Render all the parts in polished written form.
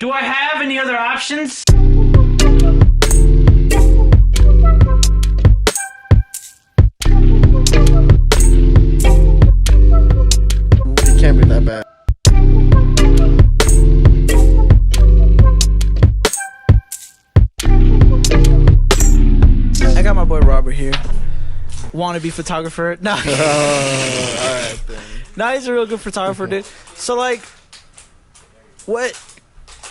Do I have any other options? It can't be that bad. I got my boy Robert here. Wannabe photographer. Nah. Alright then. Nah, he's a real good photographer, dude. So, like, what?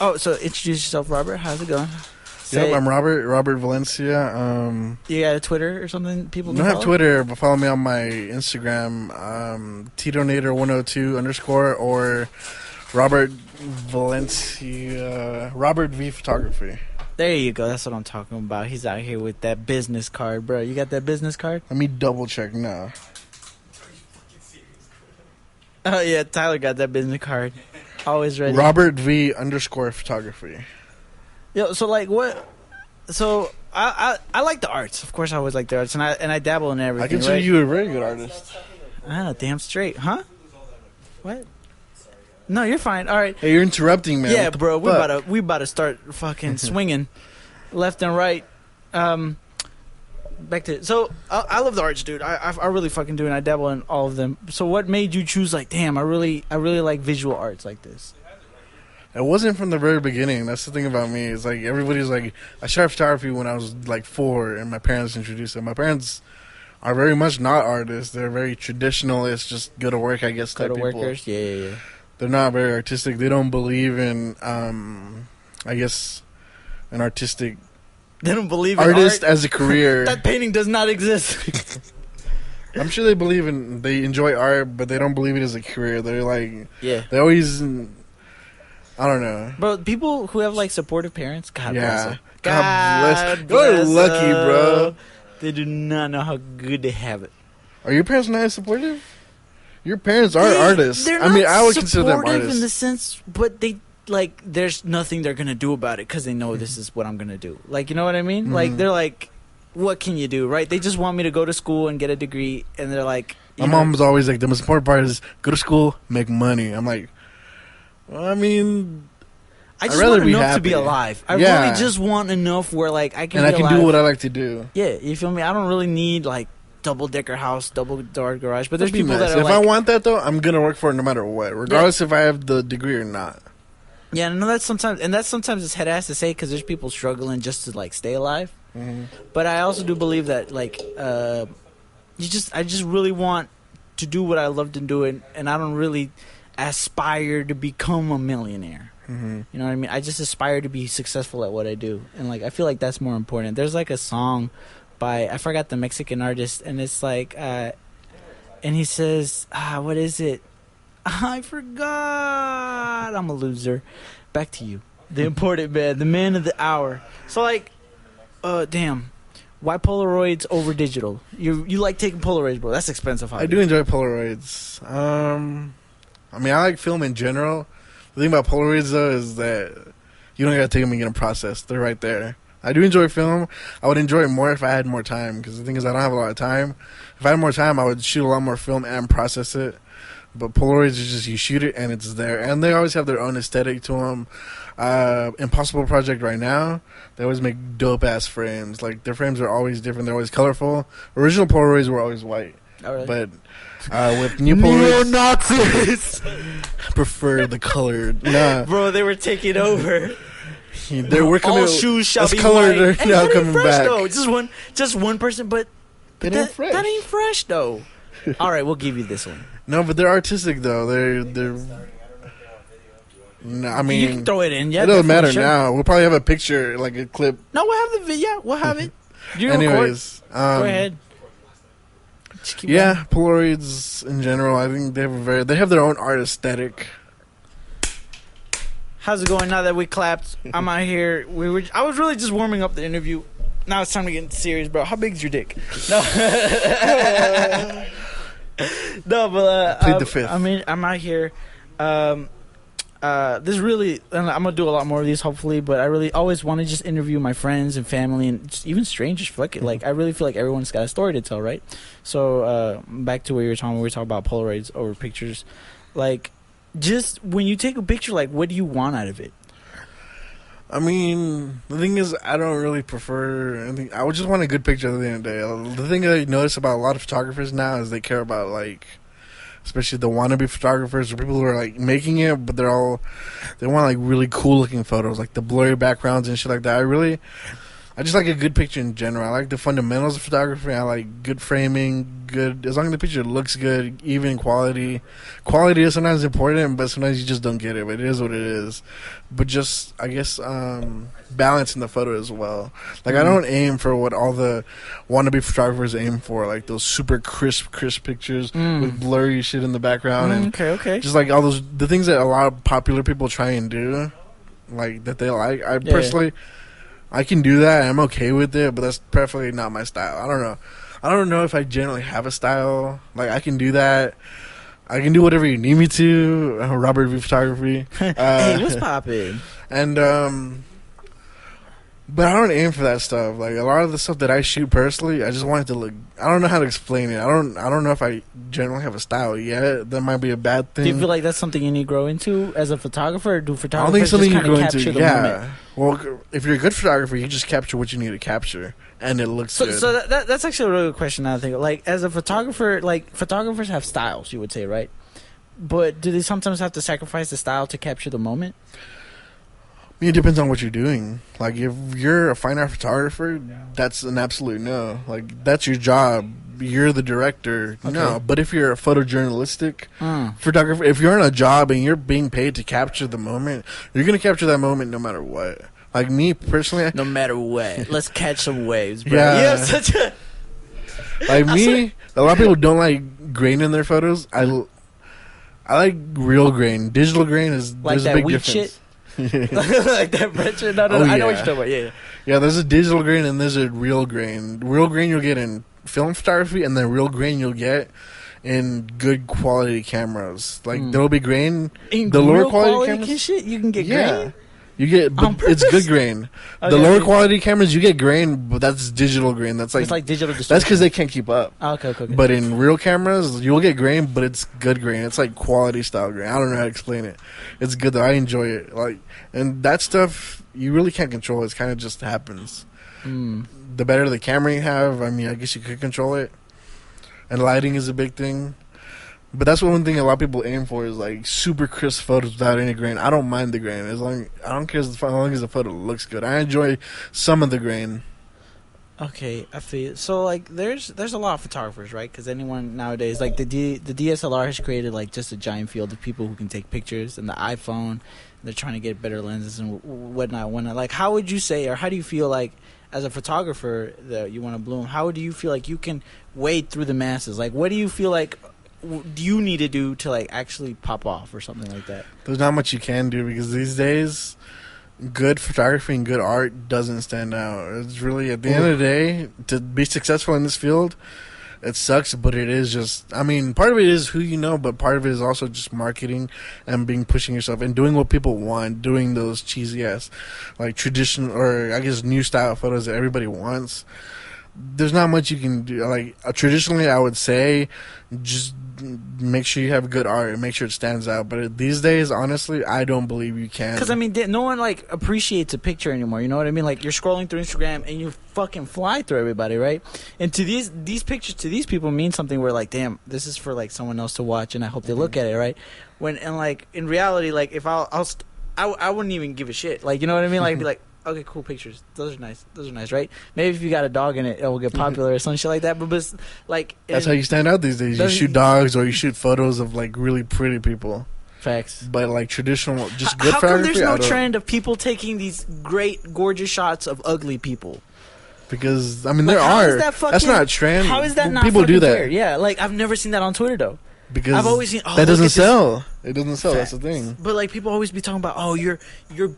Oh, so introduce yourself, Robert. How's it going? Yep, I'm Robert Valencia. You got a Twitter or something? People I can don't have follow? Twitter, but follow me on my Instagram, TitoNator102_ or Robert Valencia, Robert V Photography. There you go. That's what I'm talking about. He's out here with that business card, bro. You got that business card? Let me double check now. Oh, yeah. Tyler got that business card. Always ready. Robert V _ photography. Yo, so, like, what? So, I like the arts. Of course, I always like the arts, and I dabble in everything. I consider right? you a very good artist. Ah, damn straight. Huh? What? No, you're fine. All right. Hey, you're interrupting, man. Yeah, What the bro, fuck? we about to start fucking swinging left and right. Back to so I love the arts, dude. I really fucking do, and I dabble in all of them. So what made you choose? Like, damn, I really like visual arts like this. It wasn't from the very beginning. That's the thing about me. It's like everybody's like, I started photography when I was like 4, and my parents introduced it. My parents are very much not artists. They're very traditionalist, just go to work, I guess, Go type to people. workers, yeah. They're not very artistic. They don't believe in, I guess, an artistic They don't believe in artist art. as a career. That painting does not exist. I'm sure they enjoy art, but they don't believe it as a career. They're like, Yeah, they always, I don't know. bro. People who have like supportive parents, God bless Yeah. them. God bless. You're lucky, them. bro. They do not know how good they have it. Are your parents not as supportive? Your parents are artists. They're I mean, not I would consider them supportive artists. in the sense, but they like there's nothing they're gonna do about it because they know this is what I'm gonna do. Like, you know what I mean? Mm-hmm. Like, they're like, what can you do, right? They just want me to go to school and get a degree, and they're like, My mom's always like, the most important part is go to school, make money. I'm like, well, I mean, I just I'd rather want be enough to be happy. I Yeah. really just want enough where like I can and be I can alive. do what I like to do. Yeah, you feel me? I don't really need like double-decker house, double-door garage, but there's That'd be people nice. that are If like, I want that though, I'm gonna work for it no matter what, regardless if I have the degree or not. yeah, I know that's sometimes it's head ass to say because there's people struggling just to like stay alive. Mm-hmm. But I also do believe that like I just really want to do what I love to do, and I don't really aspire to become a millionaire. Mm-hmm. You know what I mean? I just aspire to be successful at what I do, and like I feel like that's more important. There's like a song by, I forgot the Mexican artist, and it's like and he says, what is it? I forgot. I'm a loser. Back to you, the important man, the man of the hour. So like, damn, why Polaroids over digital? You like taking Polaroids, bro? That's expensive. I do enjoy Polaroids. I mean, I like film in general. The thing about Polaroids though is that you don't gotta take them and get them processed. They're right there. I do enjoy film. I would enjoy it more if I had more time, because the thing is I don't have a lot of time. If I had more time, I would shoot a lot more film and process it. But Polaroids is just, you shoot it and it's there. And they always have their own aesthetic to them. Impossible Project right now, they always make dope-ass frames. Like, their frames are always different. They're always colorful. Original Polaroids were always white. Oh, really? But with new Polaroids, Neo-Nazis! I prefer the colored. Nah, Bro, they were taking over. we're coming. All shoes shall that's be colored white. are Hey, now that ain't coming fresh, back. though. Just one person, but It that ain't fresh. that ain't fresh though. All right, we'll give you this one. No, but they're artistic though. They're. No, I mean, You can throw it in. Yeah, it doesn't matter definitely, sure. now. We'll probably have a picture, like a clip. No, we'll have the video. We'll have it. You record? Anyways, Go ahead. Just keep Yeah, Polaroids in general, I think they have their own art aesthetic. How's it going now that we clapped? I'm out here. I was really just warming up the interview. Now it's time to get serious, bro. How big's your dick? No. No, but Plead the fifth. I mean, I'm out here. This really, and I'm gonna do a lot more of these hopefully. But I really always want to just interview my friends and family and just even strangers. Fuck it, like I really feel like everyone's got a story to tell, right? So back to what you were talking. We were talking about Polaroids over pictures. Like, just when you take a picture, like, what do you want out of it? I mean, the thing is, I don't really prefer anything. I would just want a good picture at the end of the day. The thing I notice about a lot of photographers now is they care about, like, especially the wannabe photographers or people who are, like, making it, but they want, like, really cool looking photos, like the blurry backgrounds and shit like that. I just like a good picture in general. I like the fundamentals of photography. I like good framing, as long as the picture looks good, even quality. Quality is sometimes important, but sometimes you just don't get it. But it is what it is. But just, I guess, balance in the photo as well. Like, I don't aim for what all the wannabe photographers aim for, like those super crisp pictures with blurry shit in the background. And Okay. just like all the things that a lot of popular people try and do, like, that they like. Personally, I can do that. I'm okay with it, but that's perfectly not my style. I don't know. I don't know if I generally have a style. Like, I can do that. I can do whatever you need me to. Robert V Photography. Hey, what's poppin'? And but I don't aim for that stuff. Like, a lot of the stuff that I shoot personally, I just want it to look. I don't know how to explain it. I don't know if I generally have a style yet. That might be a bad thing. Do you feel like that's something you need to grow into as a photographer? Or do I don't think photographers it's something just you kind grow of capture into. the Yeah. moment? Well, if you're a good photographer, you just capture what you need to capture, and it looks good. So that's actually a really good question. Now I think, like, as a photographer, like, photographers have styles, you would say, right? But do they sometimes have to sacrifice the style to capture the moment? I mean, it depends on what you're doing. Like, if you're a fine art photographer, that's an absolute no. Like, that's your job. You're the director. Okay. No. But if you're a photojournalistic photographer, if you're in a job and you're being paid to capture the moment, you're going to capture that moment no matter what. Like, me, personally... No matter what. Let's catch some waves, bro. Yeah. You have such a... Like, me, a lot of people don't like grain in their photos. I like real grain. Digital grain is... Like there's that a big wheat difference. shit? Like that bread shit? No, Oh, I know what yeah. you're talking about. Yeah. Yeah, there's a digital grain and there's a real grain. Real grain you'll get in film photography, and then real grain you'll get in good quality cameras. Like, there'll be grain. In The lower real quality cameras, shit, you can get yeah, grain? you get, On but it's purpose? good grain. Okay, The lower okay. quality cameras, you get grain, but that's digital grain. That's It's like digital that's distortion. because they can't keep up. Oh, okay. But in real cameras, you'll get grain, but it's good grain. It's like quality style grain. I don't know how to explain it. It's good though. I enjoy it. Like, and that stuff you really can't control. It kind of just happens. The better the camera you have, I mean, I guess you could control it. And lighting is a big thing. But that's one thing a lot of people aim for is like super crisp photos without any grain. I don't mind the grain I don't care as long as the photo looks good. I enjoy some of the grain. Okay, I feel so. Like, there's a lot of photographers, right? Because anyone nowadays, like the DSLR has created like just a giant field of people who can take pictures, and the iPhone, they're trying to get better lenses and whatnot. Like, how would you say, or how do you feel like, as a photographer that you want to bloom? How do you feel like you can wade through the masses? Like, what do you feel like do you need to do to like actually pop off or something like that? There's not much you can do because these days, good photography and good art doesn't stand out. It's really, at the end of the day, to be successful in this field, it sucks, but it is just, I mean, part of it is who you know, but part of it is also just marketing and pushing yourself and doing what people want, doing those cheesy ass, like traditional, or I guess new style photos that everybody wants. There's not much you can do. Like, traditionally, I would say just make sure you have good art and make sure it stands out. But these days, honestly, I don't believe you can. Because, I mean, no one, like, appreciates a picture anymore. You know what I mean? Like, you're scrolling through Instagram and you fucking fly through everybody, right? And to these pictures, to these people mean something where, like, damn, this is for, like, someone else to watch and I hope they look at it, right? And, like, in reality, like, if I wouldn't even give a shit. Like, you know what I mean? Like, be like, okay, cool pictures. Those are nice, right? Maybe if you got a dog in it, it will get popular or some shit like that. But like, that's how you stand out these days. You shoot dogs or you shoot photos of like really pretty people. Facts. But like traditional, just good how photography. How come there's no trend of people taking these great, gorgeous shots of ugly people? Because I mean, like, there are. That's not a trend. How is that not? People do that. Weird? Yeah, like I've never seen that on Twitter though. Because I've always seen that doesn't sell. It doesn't sell. Facts. That's the thing. But like people always be talking about, oh, you're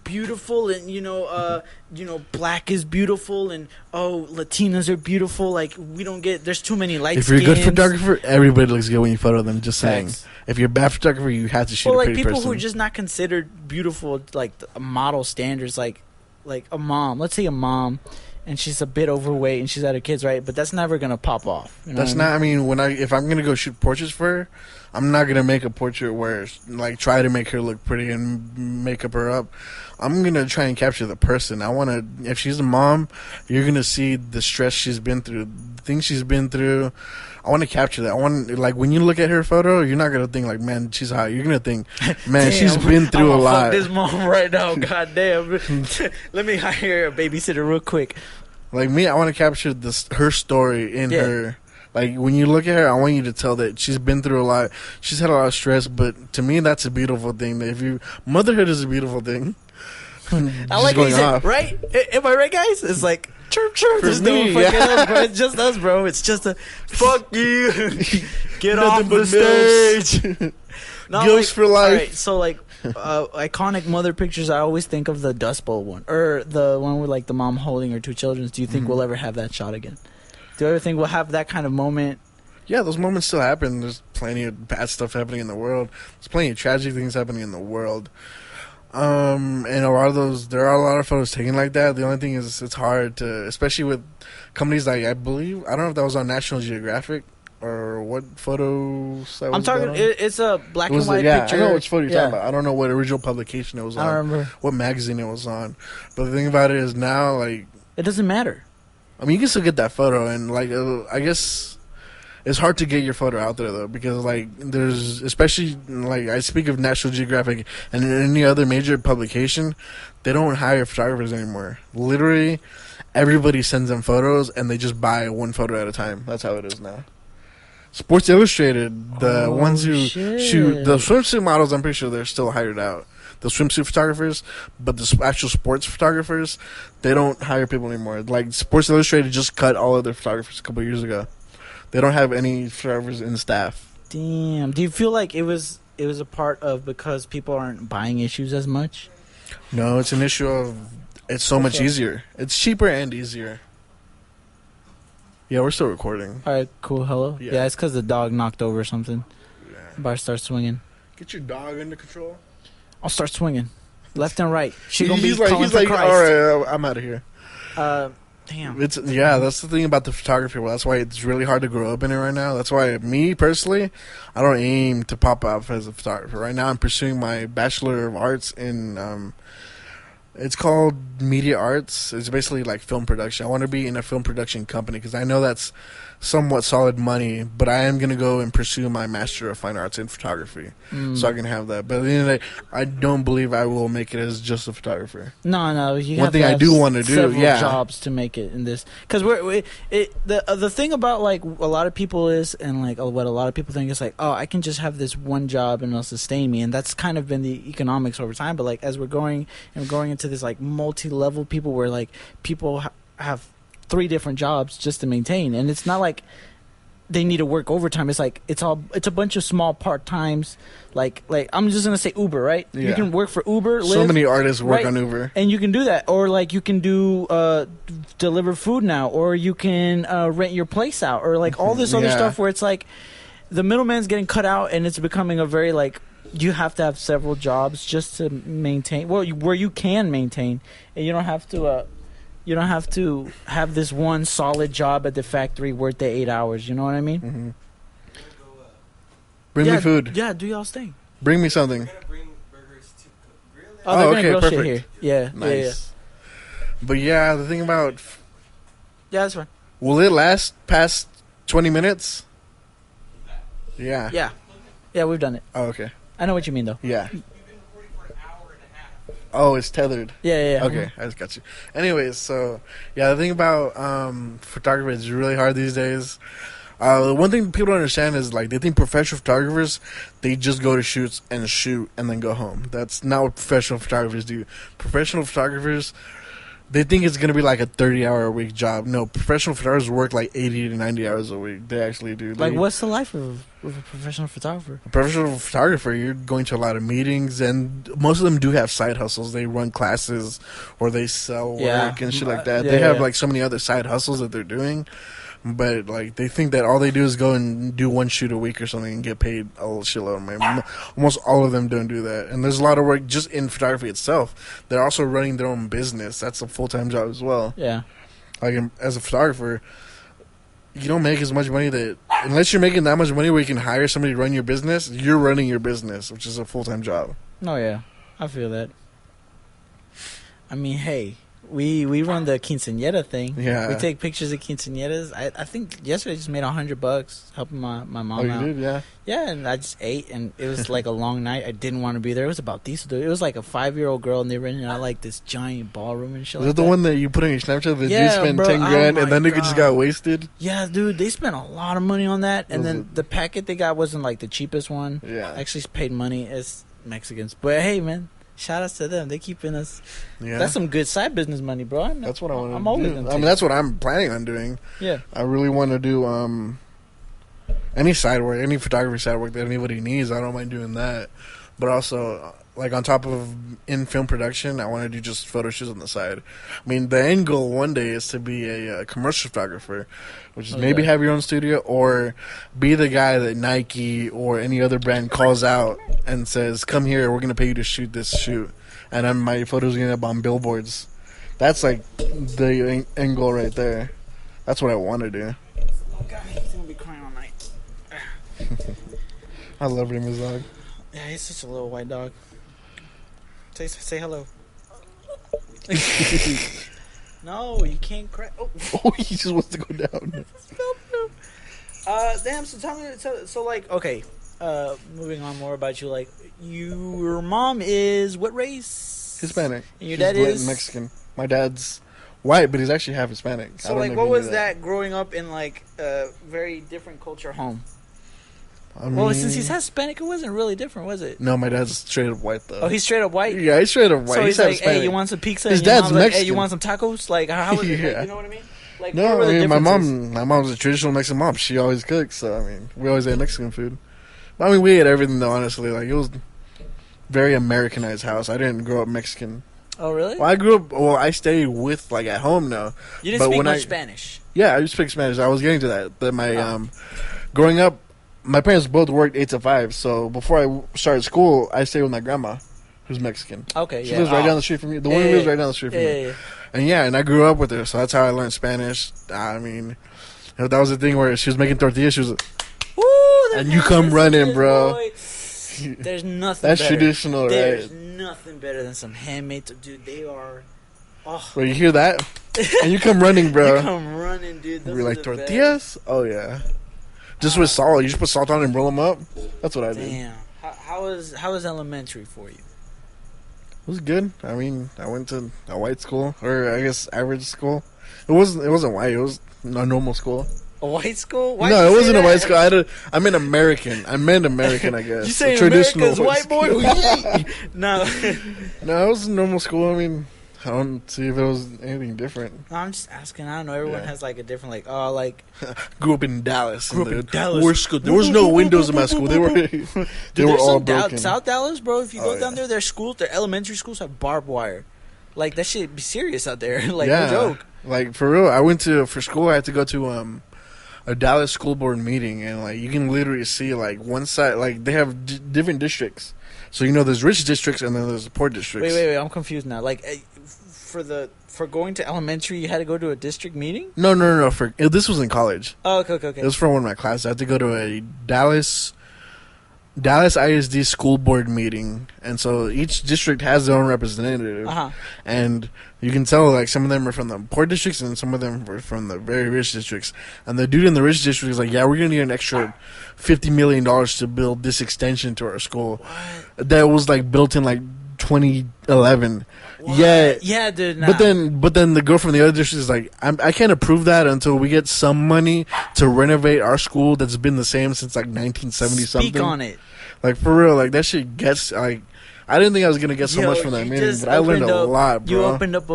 beautiful, and you know, black is beautiful, and oh, Latinas are beautiful. Like we don't get. There's too many light. If you're a good photographer, everybody looks good when you photo them. Just saying. Facts. If you're a bad photographer, you have to shoot a like pretty people person. who are just not considered beautiful, like model standards, like a mom. Let's say a mom and she's a bit overweight and she's had her kids, right? But that's never gonna pop off. You know That's what not. I mean, if I'm gonna go shoot portraits for her, I'm not gonna make a portrait where like try to make her look pretty and make her up. I'm gonna try and capture the person. I want to. If she's a mom, you're gonna see the stress she's been through, the things she's been through. I want to capture that. I want, like, when you look at her photo, you're not gonna think like, man, she's hot. You're gonna think, man, she's been through a lot. Fuck this mom right now. God damn. Let me hire a babysitter real quick. Like me, I want to capture her story in her. Like, when you look at her, I want you to tell that she's been through a lot. She's had a lot of stress, but to me, that's a beautiful thing. That motherhood is a beautiful thing. I like what you said, right? Am I right, guys? It's like, chirp, chirp. There's no fucking else, bro. It's just us, bro. It's just a, fuck you. Get off the stage. Gills for life. All right, so, like, iconic mother pictures, I always think of the Dust Bowl one. Or the one with, like, the mom holding her 2 children. Do you think we'll ever have that shot again? Do you ever think we'll have that kind of moment? Yeah, those moments still happen. There's plenty of bad stuff happening in the world. There's plenty of tragic things happening in the world. And a lot of those, there are a lot of photos taken like that. The only thing is, it's hard to, especially with companies like, I don't know if that was on National Geographic or what photos that was. I'm talking, it's a black and white picture. I know which photo you're talking about. I don't know what original publication it was on. I don't remember. What magazine it was on. But the thing about it is now, like, it doesn't matter. I mean, you can still get that photo, and, like, I guess it's hard to get your photo out there, though, because, like, there's, especially, like, I speak of National Geographic and any other major publication, they don't hire photographers anymore. Literally, everybody sends them photos, and they just buy one photo at a time. That's how it is now. Sports Illustrated, the ones who shoot, the swimsuit models, I'm pretty sure they're still hired out. The swimsuit photographers, but the actual sports photographers, they don't hire people anymore. Like, Sports Illustrated just cut all of their photographers a couple of years ago. They don't have any photographers in staff. Damn. Do you feel like it was a part of because people aren't buying issues as much? No, it's an issue of it's so much easier. It's cheaper and easier. Yeah, we're still recording. All right, cool. Hello? Yeah, it's because the dog knocked over something. Yeah. Bar starts swinging. Get your dog under control. I'll start swinging. Left and right. She gonna be he's calling for like, Christ. all right, I'm out of here. Damn. That's the thing about the photography world. That's why it's really hard to grow up in it right now. That's why me personally, I don't aim to pop up as a photographer. Right now I'm pursuing my Bachelor of Arts in it's called Media Arts. It's basically like film production. I want to be in a film production company because I know that's somewhat solid money, but I am going to go and pursue my Master of Fine Arts in photography so I can have that. But at the end of the day, I don't believe I will make it as just a photographer. No, you one have thing to I have do want to do, several jobs to make it in this. Because the thing about like a lot of people is, and like what a lot of people think is like, oh, I can just have this one job and it'll sustain me, and that's kind of been the economics over time. But like as we're going into this like multi-level people where like people have 3 different jobs just to maintain, and it's not like they need to work overtime. It's like it's a bunch of small part-times. Like I'm just gonna say Uber, right? Yeah. You can work for Uber. So many artists work on Uber, and you can do that, or like you can do deliver food now, or you can rent your place out, or like all this other stuff where it's like the middleman's getting cut out, and it's becoming a very like you have to have several jobs just to maintain. Well, where you can maintain, and you don't have to. You don't have to have this one solid job at the factory worth the 8 hours. You know what I mean? Mm-hmm. Bring me food. Yeah, do y'all's thing. Bring me something. We're gonna bring burgers to grill it. Oh, they're gonna okay, grill perfect. shit here. Yeah, Nice. But yeah, the thing about yeah, that's fine. will it last past 20 minutes? Yeah. Yeah, we've done it. Oh, okay. I know what you mean, though. Yeah. You've been recording for an hour and a half. Oh, it's tethered. Yeah. Okay, I just got you. Anyways, so yeah, the thing about photography is really hard these days. One thing people don't understand is like they think professional photographers they just go to shoots and shoot and then go home. That's not what professional photographers do. Professional photographers they think it's gonna be like a 30-hour-a-week job. No, professional photographers work like 80 to 90 hours a week. They actually do. Like, what's the life of a professional photographer? A professional photographer, you're going to a lot of meetings, and most of them do have side hustles. They run classes or they sell work and shit like that. They have like so many other side hustles that they're doing. But like they think that all they do is go and do one shoot a week or something and get paid a shitload of money. Almost all of them don't do that, and there's a lot of work just in photography itself. They're also running their own business. That's a full-time job as well. Yeah. Like as a photographer, you don't make as much money that unless you're making that much money where you can hire somebody to run your business. You're running your business, which is a full-time job. Oh yeah, I feel that. I mean, hey, we run the quinceañera thing. Yeah. We take pictures of quinceañeras. I think yesterday I just made $100 helping my mom Oh, you out. did, yeah. Yeah, and I just ate, and it was like a long night. I didn't want to be there. It was about Tito. It was like a 5-year-old girl, and they rented out like this giant ballroom and shit. Was like it the that. one that you put on your Snapchat that Yeah, you spent bro. 10 grand Oh and then my nigga just God. got wasted? Yeah, dude, they spent a lot of money on that, and Was then it- the packet they got wasn't like the cheapest one. Yeah. I actually paid money as Mexicans, but hey, man, shout outs to them. They keeping us. Yeah. That's some good side business money, bro. That's what I want I'm to always do. gonna I mean, take that's what I'm planning on doing. Yeah. I really want to do any side work, any photography side work that anybody needs. I don't mind doing that. But also, like on top of in film production, I want to do just photo shoots on the side. I mean, the end goal one day is to be a commercial photographer, which is maybe Okay. have your own studio or be the guy that Nike or any other brand calls out and says, "Come here, we're gonna pay you to shoot this shoot," and then my photos gonna end up on billboards. That's like the end goal right there. That's what I want to do. Oh god, he's gonna be crying all night. I love him as dog. Yeah, he's such a little white dog. Say hello. No, you can't cry. Oh. Oh, he just wants to go down. Damn. So tell me. So like, okay. Moving on more about you. Like, your mom is what race? Hispanic. And your She's dad Latin is Mexican. My dad's white, but he's actually half Hispanic. I So don't like, know if what you knew was that growing up in like a very different culture home? I mean, Well, since he's Hispanic, it wasn't really different, was it? no, my dad's straight up white though. Oh, he's straight up white. yeah, he's straight up white. So he's half like, hey, Hispanic. you want some pizza? His And your dad's mom's like, hey, Mexican. you want some tacos? Like, how is it? Like, Yeah. you know what I mean? Like, No, what were I the mean, my differences? mom's a traditional Mexican mom. She always cooks, so I mean, we always ate Mexican food. I mean, we ate everything though. Honestly, like it was very Americanized house. I didn't grow up Mexican. Oh, really? Well, I grew up. Well, I stayed with like at home now. You didn't but speak when much I- Spanish. Yeah, I do speak Spanish. I was getting to that. But my Oh. growing up, my parents both worked 8 to 5. So before I started school, I stayed with my grandma, who's Mexican. Okay, She yeah. lives right Oh. down the street from me. The one who Yeah, lives yeah. right down the street Yeah, from yeah, me. yeah. And yeah, and I grew up with her, so that's how I learned Spanish. I mean, that was the thing where she was making tortillas. She was like, Woo, that And you man come is running, such a bro. boy. There's nothing. that's better. traditional, There's right? nothing better than some handmade. Dude, they are. Oh, Bro, you hear that? And you come running, bro. you come running, dude. Those We're are like the tortillas? Oh yeah. Just with salt. You just put salt on it and roll them up. That's what I best. did. Damn. How was elementary for you? It was good. I mean, I went to a white school, or I guess average school. It wasn't white. It was a normal school. A white school? Why No, you it say wasn't a that? white school. I meant American. I meant American, I guess. You say A traditional America's white boy? No. No, it was a normal school. I mean, I don't see if it was anything different. No, I'm just asking. I don't know. Everyone Yeah. has like a different, like, oh, like. Grew up in Dallas. Grew up in dude. Dallas. Worst school. There was no windows in my school. They were they Dude, were there's all some broken. South Dallas, bro. If you go Oh, down yeah. there, their schools, their elementary schools have barbed wire. Like, that shit be serious out there. Like, yeah, no joke. like for real. I went to for school. I had to go to a Dallas school board meeting, and like you can literally see like one side, like they have different districts. So you know, there's rich districts and then there's poor districts. Wait. I'm confused now. Like, for going to elementary, you had to go to a district meeting? No. This was in college. Oh, okay. It was for one of my classes. I had to go to a Dallas ISD school board meeting, and so each district has their own representative, Uh-huh. and you can tell like some of them are from the poor districts and some of them are from the very rich districts. And the dude in the rich district is like, "Yeah, we're gonna need an extra $50 million to build this extension to our school." What? That was like built in like 2011. What? Yeah. Yeah, dude. Nah. But then the girl from the other district is like, I can't approve that until we get some money to renovate our school that's been the same since like 1970 something. Speak on it. Like for real, like that shit gets like. I didn't think I was gonna get so Yo, much from that you meeting, just but I learned opened a up- lot, bro. You opened up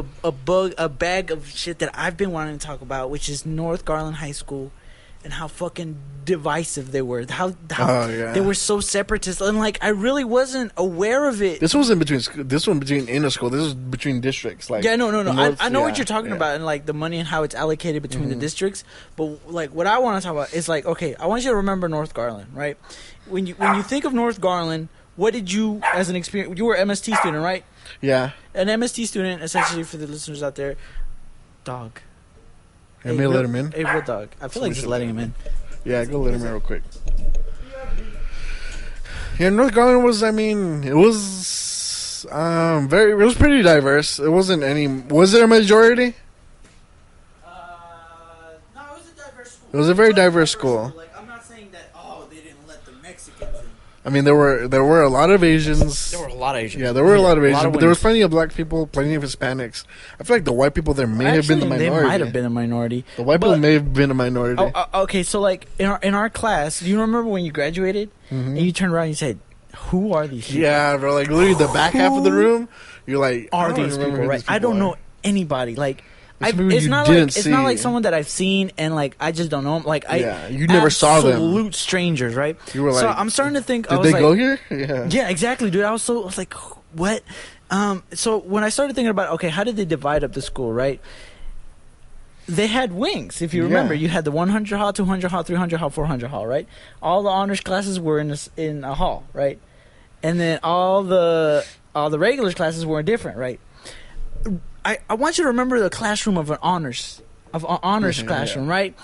a bag of shit that I've been wanting to talk about, which is North Garland High School, and how fucking divisive they were. How Oh, yeah. they were so separatist, and like I really wasn't aware of it. This wasn't between. This one between in a school. This was between districts. Like Yeah, no. the North- I know what yeah, you're talking yeah. about, and like the money and how it's allocated between the districts. But like what I want to talk about is like, okay, I want you to remember North Garland, right? When you think of North Garland, what did you as an experience? You were an MST student, right? Yeah, An MST student, essentially, for the listeners out there, dog. Hey, may I let him in? Hey, real dog. I feel like just letting him in. Yeah, go let him in real quick. Yeah, North Garland was, I mean, it was it was pretty diverse. It wasn't any, was there a majority? No, it was a diverse school. It was a very diverse school. Like, I'm not saying that, they didn't let the Mexicans in. I mean, there were a lot of Asians. There were a lot of Asians. Yeah, there were a lot of Asians, but there was women. plenty of black people, plenty of Hispanics. I feel like the white people there may have been the Actually, minority. They might have been a minority. The white people may have been a minority. Okay, so like in our class, do you remember when you graduated and you turned around and you said, "Who are these people? Yeah, bro. Like literally, the back half of the room, you're like, Are I don't these remember people who right? these I don't people know anybody. Like, There's people it's you not didn't like it's not like see. someone that I've seen and like I just don't know them. Like you never saw them. absolute strangers, right? You were so like, I'm starting to think. Did they go here? Yeah. Yeah, exactly, dude. I was like, what? So when I started thinking about, okay, how did they divide up the school, right? They had wings. If you remember, you had the 100 hall, 200 hall, 300 hall, 400 hall, right? All the honors classes were in a hall, right? And then all the regular classes were different, right? I want you to remember the classroom of an honors classroom, right?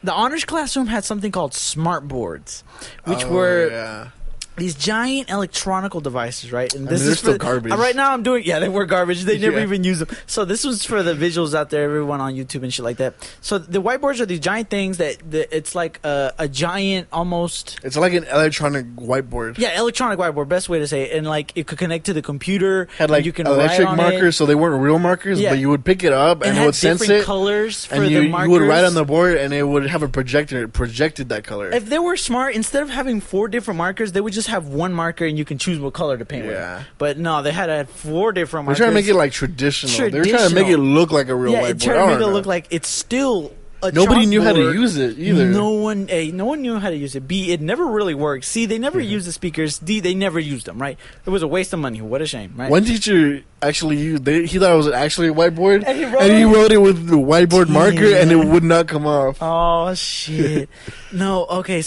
The honors classroom had something called smart boards, which were these giant electronical devices, right? And this they're is still for, garbage. Right now, I'm doing. Yeah, they were garbage. They never Yeah. even use them. So this was for the visuals out there, everyone on YouTube and shit like that. So the whiteboards are these giant things that it's like a giant, almost. It's like an electronic whiteboard. Yeah, electronic whiteboard, best way to say it. And like it could connect to the computer. Had like you can electric write on markers, it. so they weren't real markers, Yeah. but you would pick it up and it had would sense different it, colors for and the you markers. would write on the board, and it would have a projector. It projected that color. If they were smart, instead of having 4 different markers, they would just have one marker and you can choose what color to paint Yeah. with. But no, they had to have 4 different They're markers. trying to make it like traditional. They were trying to make it look like a real yeah, whiteboard. it tried to make it look like it's still a Nobody knew how to chalkboard. use it either. No one knew how to use it. B, it never really worked. C, they never used the speakers. D, they never used them, right? It was a waste of money. What a shame, right? One teacher actually used. He thought it was actually a whiteboard, And he wrote it with the whiteboard marker, and it would not come off. Oh, shit. No, okay,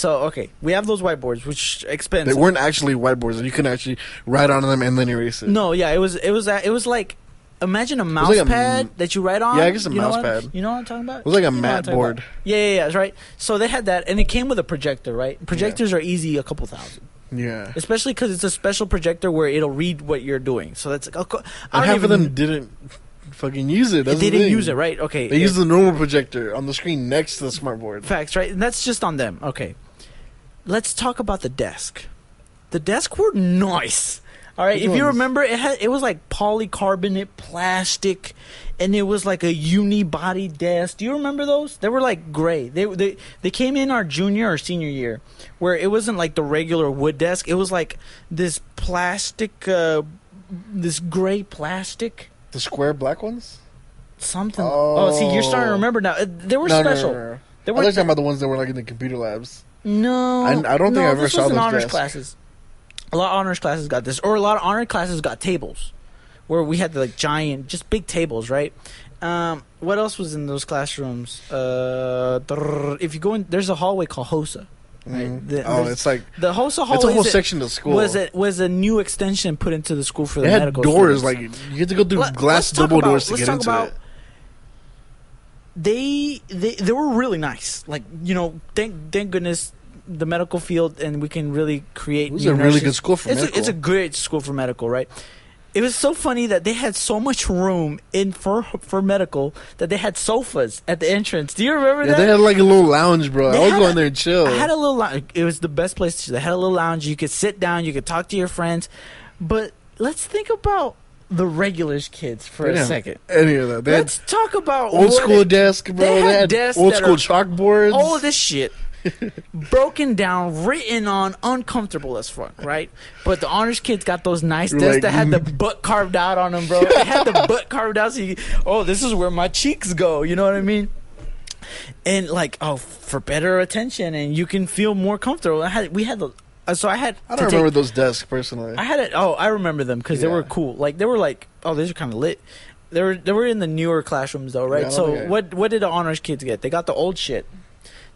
we have those whiteboards, which are expensive. They weren't actually whiteboards. You couldn't actually write on them and then erase it. No, yeah, it was like, imagine a mouse like a pad that you write on. Yeah, I guess a You know mouse what- pad. You know what I'm talking about? It was like a You know what I'm mat talking board. about. Yeah, that's right. So they had that, and it came with a projector, right? Projectors are easy, a couple thousand. Yeah. Especially because it's a special projector where it'll read what you're doing. So that's like, And half of them didn't fucking use it. That's they the didn't thing. use it, right? Okay. They used the normal projector on the screen next to the smart board. Facts, right? And that's just on them. Okay. Let's talk about the desk. The desk were nice. All right. Which If you ones? remember, it was like polycarbonate plastic, and it was like a unibody desk. Do you remember those? They were like gray. They came in our junior or senior year, where it wasn't like the regular wood desk. It was like this plastic, this gray plastic. The square black ones? Something. Oh, see, you're starting to remember now. They were special. No. They I were was talking about the ones that were like in the computer labs. No, I don't think I ever this saw was in those honors desks. classes. A lot of honors classes got this, or a lot of honor classes got tables, where we had the like giant, just big tables, right? What else was in those classrooms? If you go in, there's a hallway called HOSA. Right? It's like the HOSA hallway. it's a whole section of school. Was a new extension put into the school for the It had medical doors, students. like you had to go through glass let's talk double about- doors to let's get talk into about- it. They were really nice. Like, thank goodness the medical field, and we can really create. It was new a really nurses. good school for medical. It's a great school for medical, right? It was so funny that they had so much room in for medical that they had sofas at the entrance. Do you remember Yeah, that? they had like a little lounge, bro. They I was had going there and chill. I had a little lounge. It was the best place to. They had a little lounge. You could sit down. You could talk to your friends. But let's think about the regulars kids for a second. Any of that? They Let's talk about had old what school it- desk, bro. they They had had desks old that school are- chalkboards. all of this shit broken down, written on, uncomfortable as fuck, right? But the honors kids got those nice You're desks like, that had the butt carved out on them, bro. They had the butt carved out, so this is where my cheeks go. You know what I mean? And like, for better attention, and you can feel more comfortable. I don't remember those desks personally. I remember them because they Yeah. were cool. Like they were like, these are kind of lit. They were in the newer classrooms though, right? Yeah, So what did the honors kids get? They got the old shit.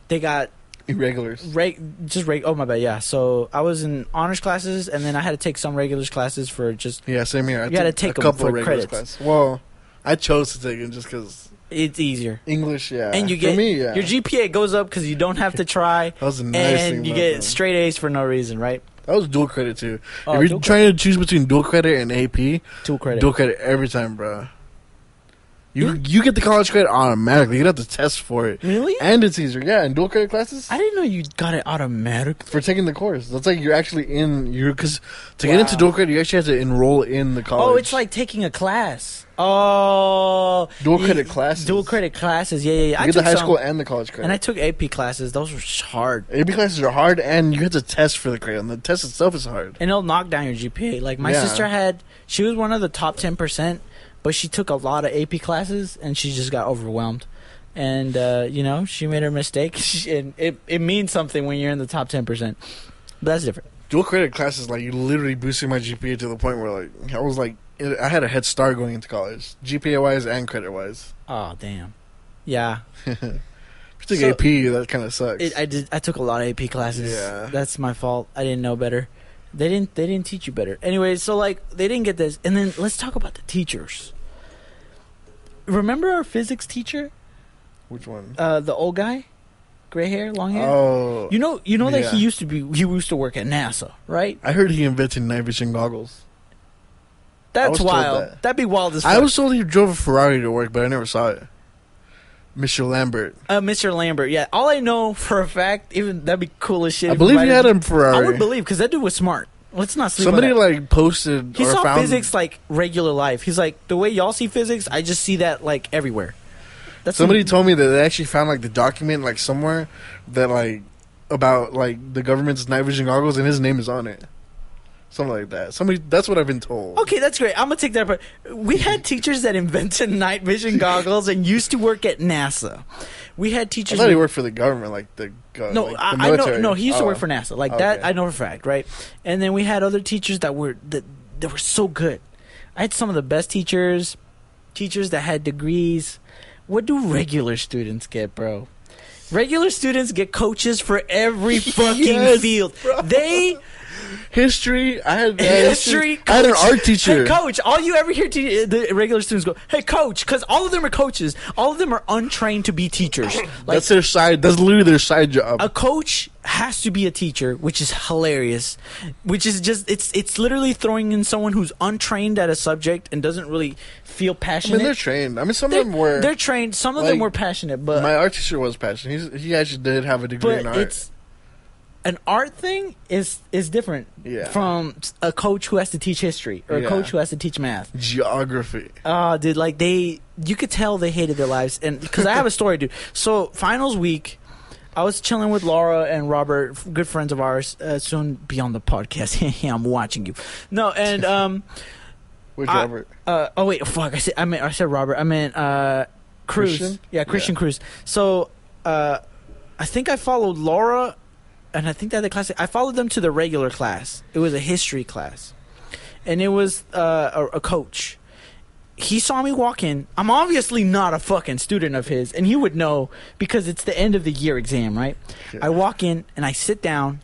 They got Irregulars. oh my bad, yeah. So I was in honors classes, and then I had to take some regulars classes for just. Yeah, same here. You had to take a them couple for of regulars credits. classes. Well, I chose to take them just because It's easier. English, yeah. And you get for me, yeah. your GPA goes up because you don't have to try. That was a nice thing and you about get them. straight A's for no reason, right? That was dual credit too. Oh, if you're dual trying to choose between dual credit and AP, Dual credit. dual credit every time, bro. You get the college credit automatically. You don't have to test for it. Really? And it's easier. Yeah, in dual credit classes. I didn't know you got it automatic. For taking the course. That's like you're actually in because to get into dual credit you actually have to enroll in the college. Oh, it's like taking a class. Oh, dual credit classes. Dual credit classes. Yeah. You I get the took high some, school and the college credit. and I took AP classes. Those were hard. AP classes are hard and you have to test for the credit. And the test itself is hard. And it'll knock down your GPA. Like my Yeah. sister she was one of the top 10%, but she took a lot of AP classes and she just got overwhelmed. And she made her mistake. And it means something when you're in the top 10%. But that's different. Dual credit classes, like, you literally boosted my GPA to the point where, like, I was like, I had a head start going into college, GPA wise and credit wise. Oh, damn. Yeah. If you took AP, that kind of sucks. I took a lot of AP classes. Yeah. That's my fault. I didn't know better. They didn't teach you better. Anyway, so like they didn't get this. And then let's talk about the teachers. Remember our physics teacher? Which one? The old guy? Gray hair, long hair? Oh. You know that yeah. he used to work at NASA, right? I heard he invented night vision goggles. That's was told wild. that. That'd be wild as fuck. I was told he drove a Ferrari to work, but I never saw it. Mr. Lambert. Mr. Lambert, yeah. All I know for a fact, even that'd be cool as shit. I if believe he provided- had a Ferrari. I would believe, because that dude was smart. Let's not sleep Somebody on that. like posted He or saw found physics like regular life. He's like, the way y'all see physics, I just see that like everywhere. That's Somebody told me that they actually found like the document like somewhere that like about like the government's night vision goggles and his name is on it. Something like that. That's what I've been told. Okay, that's great. I'm gonna take that part. We had teachers that invented night vision goggles and used to work at NASA. We had I teachers. thought he worked for the government, like the No, like the I know. military. No, he used to Oh. work for NASA. Like that, Okay. I know for a fact, right? And then we had other teachers that were so good. I had some of the best teachers that had degrees. What do regular students get, bro? Regular students get coaches for every fucking Yes, field. bro. They History. I had history. I had an coach. art teacher. Hey, coach! All you ever hear the regular students go, "Hey, coach," because all of them are coaches. All of them are untrained to be teachers. Like That's their side. That's literally their side job. a coach has to be a teacher, which is hilarious. Which is just it's literally throwing in someone who's untrained at a subject and doesn't really feel I passionate. mean, they're trained. I mean, some of them were. They're trained. Some of them like, were passionate, but My art teacher was passionate. He actually did have a degree in art. it's an art thing is different Yeah. from a coach who has to teach history or a Yeah. coach who has to teach math. Geography. Dude, like you could tell they hated their lives, and because I have a story, dude. So finals week, I was chilling with Laura and Robert, good friends of ours, soon be on the podcast. I'm watching you. No, and Which I- Robert? oh wait, fuck, I said Robert. I meant Cruz. Christian? Yeah, Christian Yeah. Cruz. So I think I followed Laura, and I think that the class I followed them to the regular class. It was a history class, and it was a coach. He saw me walk in. I'm obviously not a fucking student of his, and he would know because it's the end of the year exam, right? Yeah. I walk in and I sit down,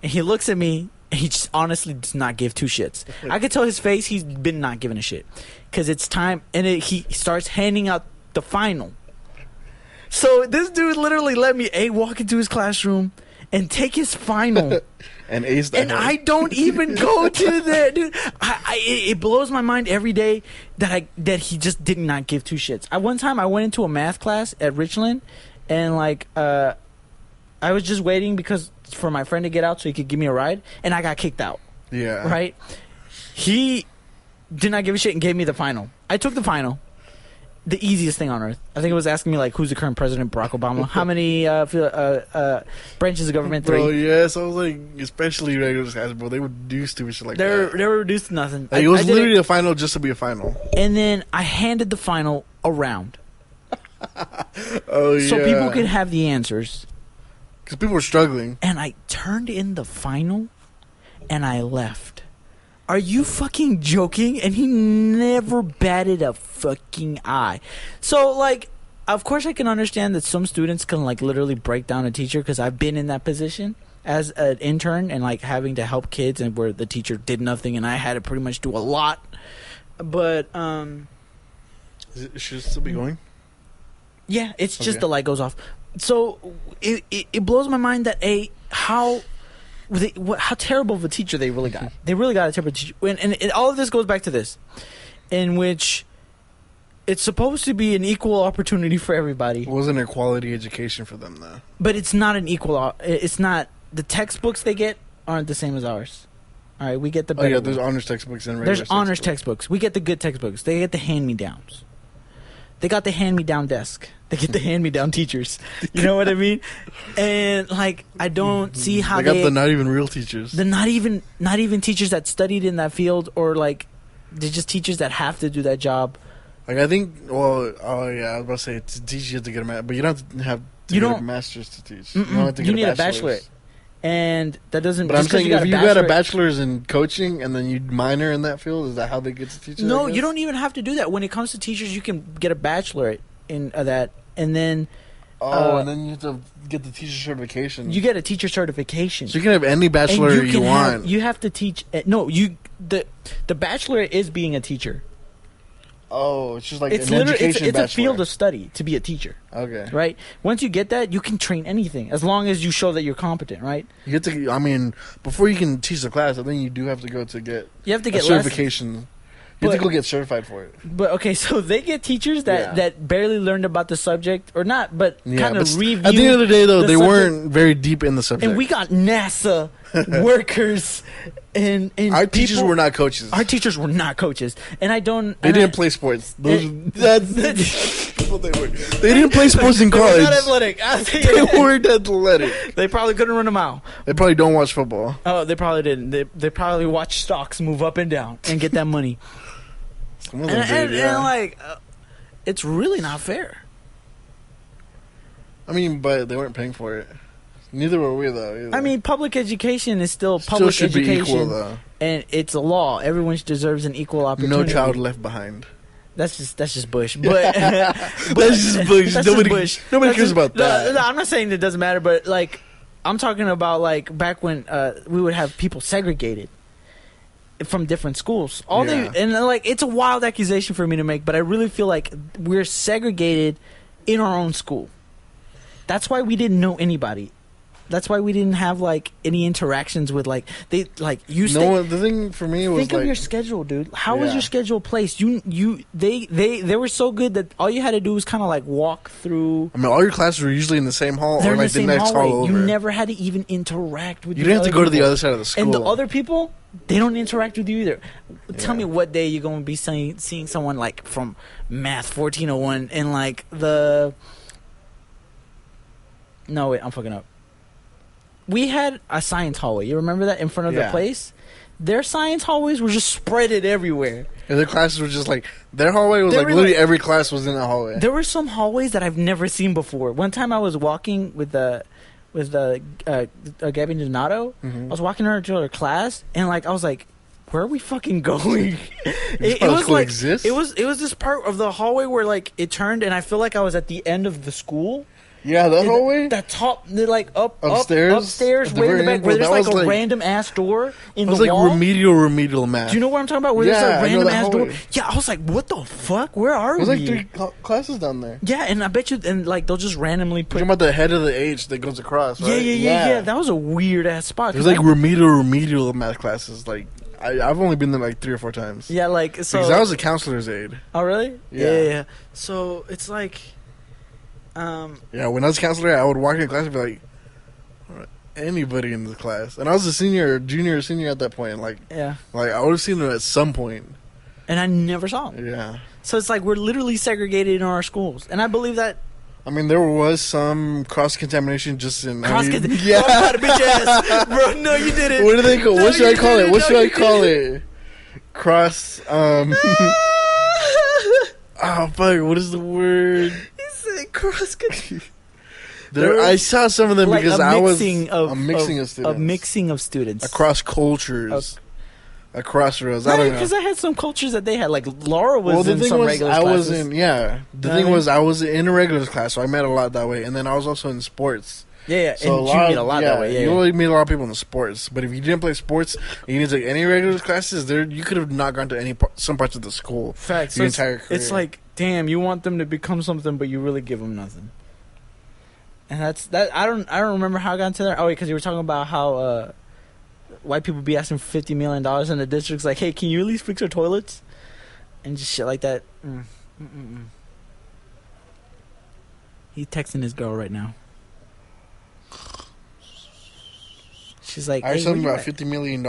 and he looks at me, and he just honestly does not give two shits. I could tell his face he's been not giving a shit because it's time, and he starts handing out the final. So this dude literally let me walk into his classroom and take his final. And Ace. And I don't even go to the dude. It blows my mind every day that he just did not give two shits. One time I went into a math class at Richland, and like I was just waiting because for my friend to get out so he could give me a ride, and I got kicked out. Yeah. Right? He did not give a shit and gave me the final. I took the final. The easiest thing on earth. I think it was asking me like, who's the current president, Barack Obama? How many branches of government? Bro, Three. yes, I was like, especially regular guys, bro. They would do stupid shit like They that. were reduced to nothing. Like, it was I did literally a final just to be a final. and then I handed the final around Oh yeah. so people could have the answers. Because people were struggling. And I turned in the final, and I left. Are you fucking joking? And he never batted a fucking eye. So, like, of course I can understand that some students can, like, literally break down a teacher because I've been in that position as an intern and, like, having to help kids and where the teacher did nothing and I had to pretty much do a lot. But, Should it still be going? Yeah, it's just Okay. the light goes off. So it blows my mind that how terrible of a teacher they really got. They really got a terrible teacher. And all of this goes back to this, in which it's supposed to be an equal opportunity for everybody. It wasn't a quality education for them, though. But it's not an equal. It's not. The textbooks they get aren't the same as ours. All right, we get the better. Oh yeah, there's honors textbooks and regular There's honors textbooks. We get the good textbooks. They get the hand-me-downs. They got the hand-me-down desk. They get the hand-me-down teachers. You know what I mean? And like, I don't see how They got the not even real teachers. the not even teachers that studied in that field, or like they're just teachers that have to do that job. Like I think, well, oh yeah, I was about to say to teach you have to get a but you don't have to You get don't- a master's to teach. Mm-mm. You don't have to You get need a bachelor's. bachelorate. And that doesn't. But I'm just 'cause saying if you got a bachelorate- bachelor's in coaching and then you minor in that field, is that how they get to teach? No, you don't even have to do that. When it comes to teachers, you can get a bachelorate in that, and then And then you have to get the teacher certification. you get a teacher certification. So you can have any bachelor And you want. You have to teach. No, the bachelorate is being a teacher. Oh, it's just like It's an literally education it's a bachelor. field of study to be a teacher, Okay. right? Once you get that, you can train anything as long as you show that you're competent, right? You have to. I mean, before you can teach the class, I think you do have to go to get You have to a get lessons. certification. You have to But- go get certified for it. But okay, so they get teachers Yeah. that barely learned about the subject or not, but Yeah, kind but of review. at the end of the day, though, the they subject. weren't very deep in the subject. And we got NASA workers and Our teachers people- were not coaches. Our teachers were not coaches, and I don't. They and didn't I- play sports. That's That's what they were. They didn't play sports in They were college. not athletic. I'll tell you They that. weren't athletic. They probably couldn't run a mile. They probably don't watch football. Oh, they probably didn't. They probably watch stocks move up and down and get that money. Some of them did, And like, it's really not fair. I mean, but they weren't paying for it. Neither were we, though. Either. I mean, public education is still still public should education, be equal, though. and it's a law. Everyone deserves an equal opportunity. No child left behind. That's just Bush, but That's just Bush. That's Nobody, just Bush. nobody That's cares just- about that. No, I'm not saying it doesn't matter, but like, I'm talking about like back when we would have people segregated from different schools. Yeah. And like, it's a wild accusation for me to make, but I really feel like we're segregated in our own school. That's why we didn't know anybody. That's why we didn't have like any interactions with like they like you. No, the thing for me was Think like of your schedule, dude. How was Yeah. your schedule placed? They were so good that all you had to do was kind of like walk through. I mean, all your classes were usually in the same hall They're or in like the same next hallway. hall over. You never had to even interact with. You the didn't have to other go to the people. other side of the school. And the other people, they don't interact with you either. Tell Yeah. me what day you're going to be seeing someone like from Math 1401 and like the. No, wait, I'm fucking up. We had a science hallway. You remember that in front of the Yeah. place? Their science hallways were just spreaded everywhere. And their classes were just like their hallway was They like were literally like- every class was in that hallway. There were some hallways that I've never seen before. One time I was walking with Gabby Donato. Mhm. I was walking her to her class, and like I was like, "Where are we fucking going?" it part of was school like exists? it was this part of the hallway where like it turned, and I feel like I was at the end of the school. Yeah, that hallway. That top, like Upstairs? upstairs, At the way in the very back, end? where Well, there's that like was a like- random ass door in It was the like wall. remedial math. Do you know what I'm talking about? Where Yeah, there's I a know random that ass door. hallway. Yeah, I was like, what the fuck? Where are There's we? like three classes down there. Yeah, and I bet you, and like they'll just randomly You're put. talking about the head of the H that goes across, right? Yeah. That was a weird ass spot. There's 'cause like remedial math classes. Like I've only been there like 3 or 4 times. yeah, like so. Because I was a counselor's aide. Oh really? Yeah. Yeah. So it's like, Yeah, when I was a counselor, I would walk in class and be like, "Alright, anybody in the class. And I was a junior or senior at that point. Like yeah, I would have seen them at some point. and I never saw them. Yeah. So it's like we're literally segregated in our schools, and I believe that. I mean, there was some cross contamination just in. Yeah, oh, bitch ass, bro. No, you didn't. What do they call? No, What should I you call it? didn't. What No, should I you call didn't. it? Cross. Oh fuck! What is the word? He said cross. There, I saw some of them Like because a I was mixing a mixing of students, a mixing of students across cultures, across roads. I don't know. Because I had some cultures that they had. Like Laura was Well, the in thing some was, regular I classes. was in. Yeah, the Know thing what I was, I was in a regular class, so I met a lot that way, and then I was also in sports. Yeah, So and you meet a lot that way. you Yeah, only meet a lot of people in the sports. But if you didn't play sports, and you didn't take any regular classes, there you could have not gone to some parts of the school. facts. Your So entire career. it's like damn, you want them to become something, but you really give them nothing. And that's that. I don't remember how I got into there. Oh, wait, because you were talking about how white people be asking for $50 million, and the district's like, hey, can you at least fix our toilets? And just shit like that. He's texting his girl right now. She's like, I hey, heard something where you about at? $50 million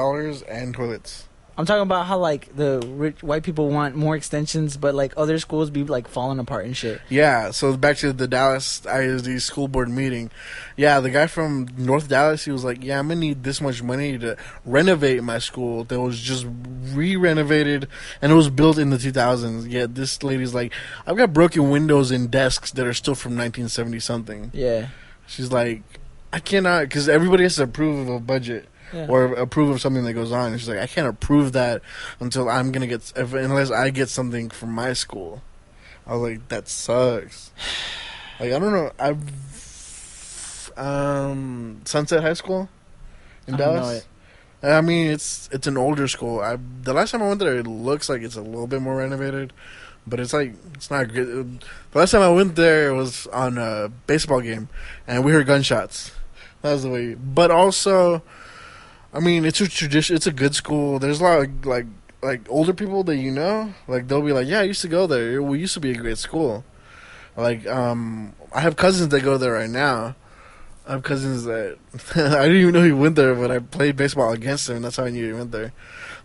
and toilets. I'm talking about how like the rich white people want more extensions, but like other schools be like falling apart and shit. Yeah, so back to the Dallas ISD school board meeting. Yeah, the guy from North Dallas, he was like, yeah, I'm going to need this much money to renovate my school that was just re-renovated, and it was built in the 2000s. Yeah, this lady's like, I've got broken windows in desks that are still from 1970-something. Yeah. She's like, I cannot, because everybody has to approve of a budget. Yeah. Or approve of something that goes on. And she's like, I can't approve that until I'm gonna get unless I get something from my school. I was like, that sucks. Like, I don't know. Sunset High School in I don't know Dallas. it. I mean, it's an older school. The last time I went there, it looks like it's a little bit more renovated, but it's like it's not good. The last time I went there, it was on a baseball game, and we heard gunshots. That was the way. But also, I mean, it's a tradition. It's a good school. There's a lot of like older people that you know. Like they'll be like, "Yeah, I used to go there. We used to be a great school." Like, I have cousins that go there right now. I have cousins that I didn't even know he went there, but I played baseball against him, and that's how I knew he went there.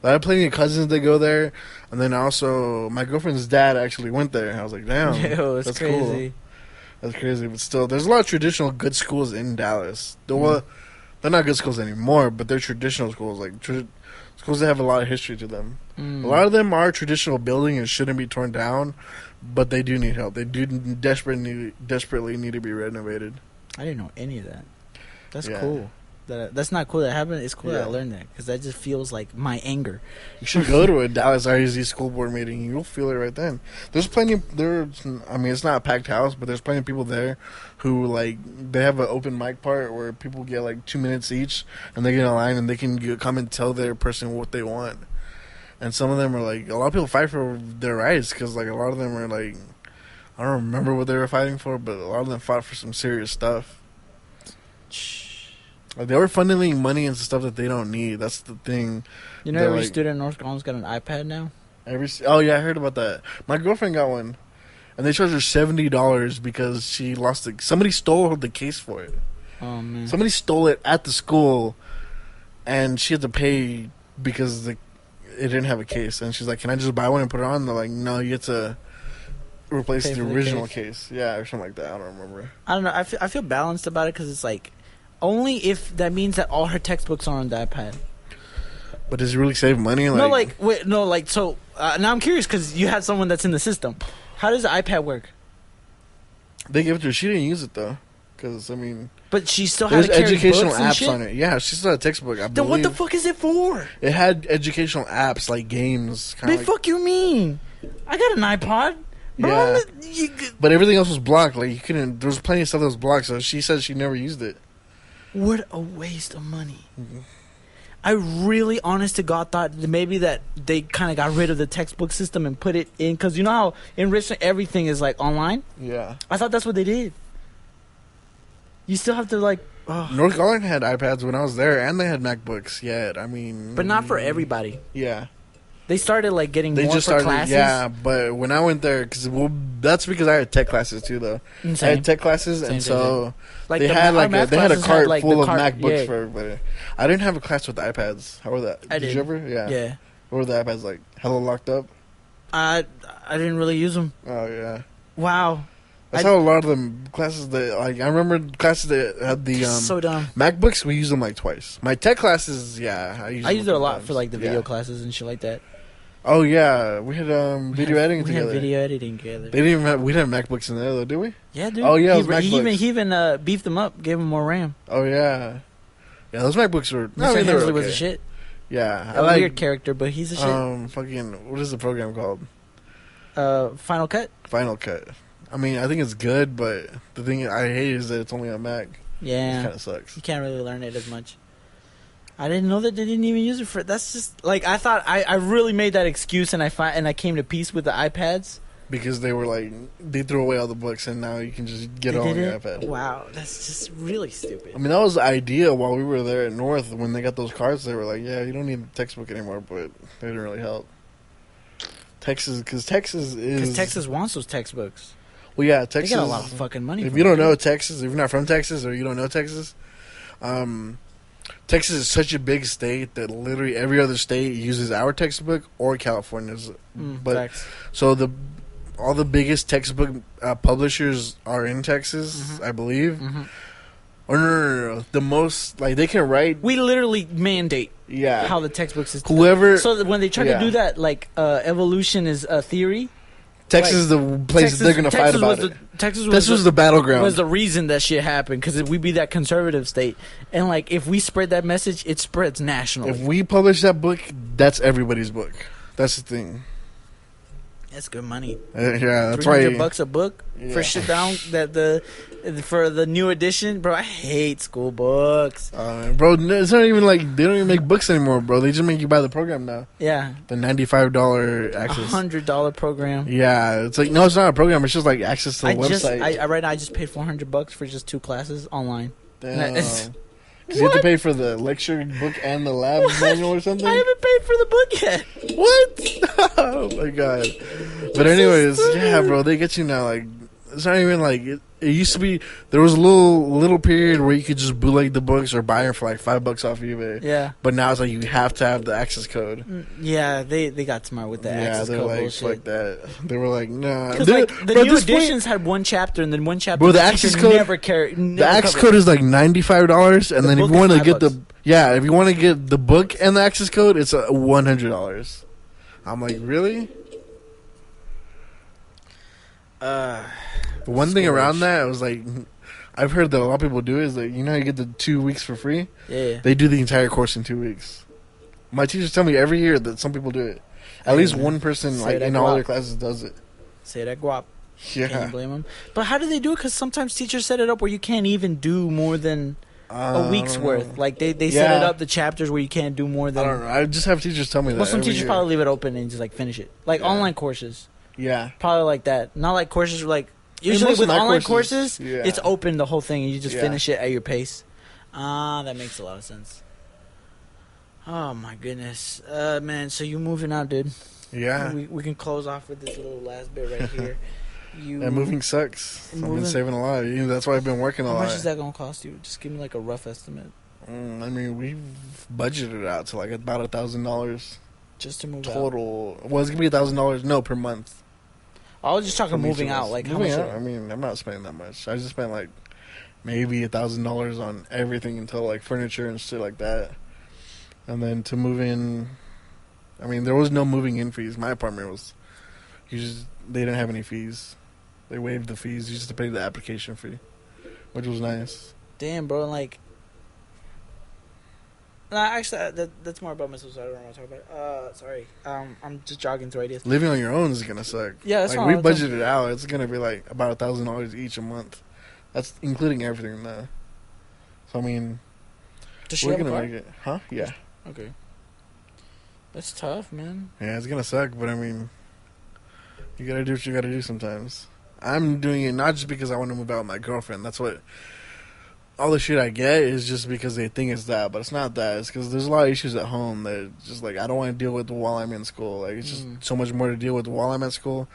Like, I have plenty of cousins that go there, and then also my girlfriend's dad actually went there. I was like, "Damn, Yo, it's that's crazy. cool. That's crazy." But still, there's a lot of traditional good schools in Dallas. They're not good schools anymore, but they're traditional schools, like schools that have a lot of history to them. A lot of them are traditional building and shouldn't be torn down, but they do need help. They do desperately need to be renovated. I didn't know any of that. That's Yeah. cool. That's not cool that happened. It's cool that I Yeah. learned that because that just feels like my anger. You should go to a Dallas ISD school board meeting. You'll feel it right then. There's plenty. I mean, it's not a packed house, but there's plenty of people there who like they have an open mic part where people get like 2 minutes each, and they get in line and they can come and tell their person what they want. And some of them are like a lot of people fight for their rights because like a lot of them are like I don't remember what they were fighting for, but a lot of them fought for some serious stuff. Like they were funneling money into stuff that they don't need. That's the thing. You know, They're every like- student in North Carolina's got an iPad now. Oh yeah, I heard about that. My girlfriend got one, and they charged her $70 because she lost it. Somebody stole the case for it. Oh man. Somebody stole it at the school, and she had to pay because it didn't have a case. And she's like, "Can I just buy one and put it on?" And they're like, "No, you have to replace Pay the for the original case." Yeah, or something like that. I don't remember. I don't know. I feel balanced about it because it's like only if that means that all her textbooks are on the iPad. But does it really save money? So now I'm curious because you had someone that's in the system. How does the iPad work? they gave it to her. She didn't use it though, because I mean, But she still had there's to carry educational books and apps shit? on it. Yeah, she still had a textbook. I Then believe what the fuck is it for? it had educational apps like games. Man, Like, fuck you mean? I got an iPod. Bro, Yeah. you, But everything else was blocked. Like you couldn't. There was plenty of stuff that was blocked. So she said she never used it. what a waste of money. I really, honest to God, thought that maybe that they kind of got rid of the textbook system and put it in because you know how in Richmond everything is like online. Yeah. I thought that's what they did. You still have to like, North Carolina had iPads when I was there, and they had MacBooks. Yeah, I mean, but not for everybody. Yeah, They started like getting they more just for started. classes. Yeah, but when I went there, that's because I had tech classes too, though. I Same. had tech classes, Same, and same, so Like they the had our like math they had a classes cart like, full the of cart- MacBooks yeah. for everybody. I didn't have a class with iPads. How were that? I Did did. you ever? Yeah. Yeah. What were the iPads like? Hella locked up. I didn't really use them. Oh yeah. Wow. That's how a lot of them classes that like I remember classes that had the So dumb. MacBooks. We used them like twice. My tech classes, yeah, I I used it a lot for like the video classes and shit like that. Oh yeah, we had video editing We together. had video editing together. They didn't even have, we didn't have MacBooks in there though, did we? Yeah, dude. Oh, yeah, it was he MacBooks. even beefed them up, gave them more RAM. Oh yeah, yeah. Those MacBooks were. Mr. they were Hensley was a okay. shit. Yeah, A weird character, but he's a shit. fucking what is the program called? Final Cut. Final Cut. I mean, I think it's good, but the thing I hate is that it's only on Mac. It Yeah, kind of sucks. you can't really learn it as much. I didn't know that they didn't even use it for. That's just like I thought. I really made that excuse, and I came to peace with the iPads. because they were like they threw away all the books and now you can just get it They on did your it? iPad. Wow, that's just really stupid. I mean, that was the idea while we were there at North when they got those cards. They were like, "Yeah, you don't need a textbook anymore," but they didn't really help. Because Texas wants those textbooks. Well, yeah, They Texas. got a lot of fucking money. If from you don't it. know Texas, if you're not from Texas or you don't know Texas, Texas is such a big state that literally every other state uses our textbook or California's. But facts. so all the biggest textbook publishers are in Texas, I believe. Mm-hmm. Or no. The most like they can write. We literally mandate Yeah. how the textbooks is. Whoever. So that when they try Yeah. to do that, like evolution is a theory. Texas like, is the place that they're gonna fight about it. Texas This was the battleground. was the reason that shit happened because we be that conservative state, and like if we spread that message, it spreads nationally. If we publish that book, that's everybody's book. That's the thing. That's good money. Yeah, that's why. $300 a book for Yeah. shit down for the new edition, bro. I hate school books. Bro, it's not even like they don't even make books anymore, bro. They just make you buy the program now. Yeah, The $95 access. $100 program. Yeah, it's like no, it's not a program. It's just like access to the I just website. right now I just paid $400 for just 2 classes online. Damn. It's- 'Cause you have to What? pay for the lecture book and the lab manual or something. I haven't paid for the book yet. What? Oh my god. But anyways, yeah, bro, they get you now. Like it's not even like it used to be. There was a little period where you could just bootleg the books or buy them for like $5 off eBay. Yeah. But now it's like you have to have the access code. Yeah, they got smart with the Yeah, access they're code like bullshit. fuck that. They were like nah. Because They- like the bro, at new this point, editions had one chapter, and then one chapter. Bro, the teacher access code- never carry. the access code is like $95, and The then if book you is want to $5. get if you want to get the book and the access code, it's $100. I'm like, really? One thing around that, I was like, I've heard that a lot of people do is that you know how you get the 2 weeks for free. Yeah. They do the entire course in 2 weeks. My teachers tell me every year that some people do it. At least one person, Say like that in all guap. their classes, does it. Say that guap. Can't Yeah. you blame them? But how do they do it? Because sometimes teachers set it up where you can't even do more than a week's I don't worth. know. Like they set it Yeah. up the chapters where you can't do more I than. don't know. I just have teachers tell me that. Well, some every teachers year. probably leave it open and just like finish it, like Yeah. online courses. Yeah. Probably like that. Not like courses like Yeah, usually most with of my online courses, courses, yeah. it's open the whole thing and you just Yeah. finish it at your pace. That makes a lot of sense. Oh my goodness, man! So you moving out, dude? Yeah. We can close off with this little last bit right here. You And moving sucks. I've Moving- been saving a lot. That's why I've been working a How lot. much is that gonna cost you? Just give me like a rough estimate, I mean, we've budgeted out to like about $1,000 just to move out. total. Well, it's gonna be $1,000 per month. I was just talking for moving each of out. us. Like how moving much? out, I mean, I'm not spending that much. I just spent like maybe $1,000 on everything until like furniture and shit like that. And then to move in, I mean, there was no moving in fees. My apartment was, they didn't have any fees. They waived the fees. You just had to pay the application fee, which was nice. Damn, bro. Like, nah, actually, that's more about myself. So I don't want to talk about it. Sorry. I'm just jogging through ideas. Living on your own is gonna suck. Yeah, that's like fine. we That's budgeted out. It's gonna be like about $1,000 each a month. That's including everything though. So I mean, Does she we're have a gonna car? make it, huh? Yeah, Okay. That's tough, man. yeah. It's gonna suck, but I mean, you gotta do what you gotta do sometimes. I'm doing it not just because I want to move out with my girlfriend. That's what. All the shit I get is just because they think it's that, but it's not that. It's because there's a lot of issues at home that just like I don't want to deal with while I'm in school. Like it's just so much more to deal with while I'm at school,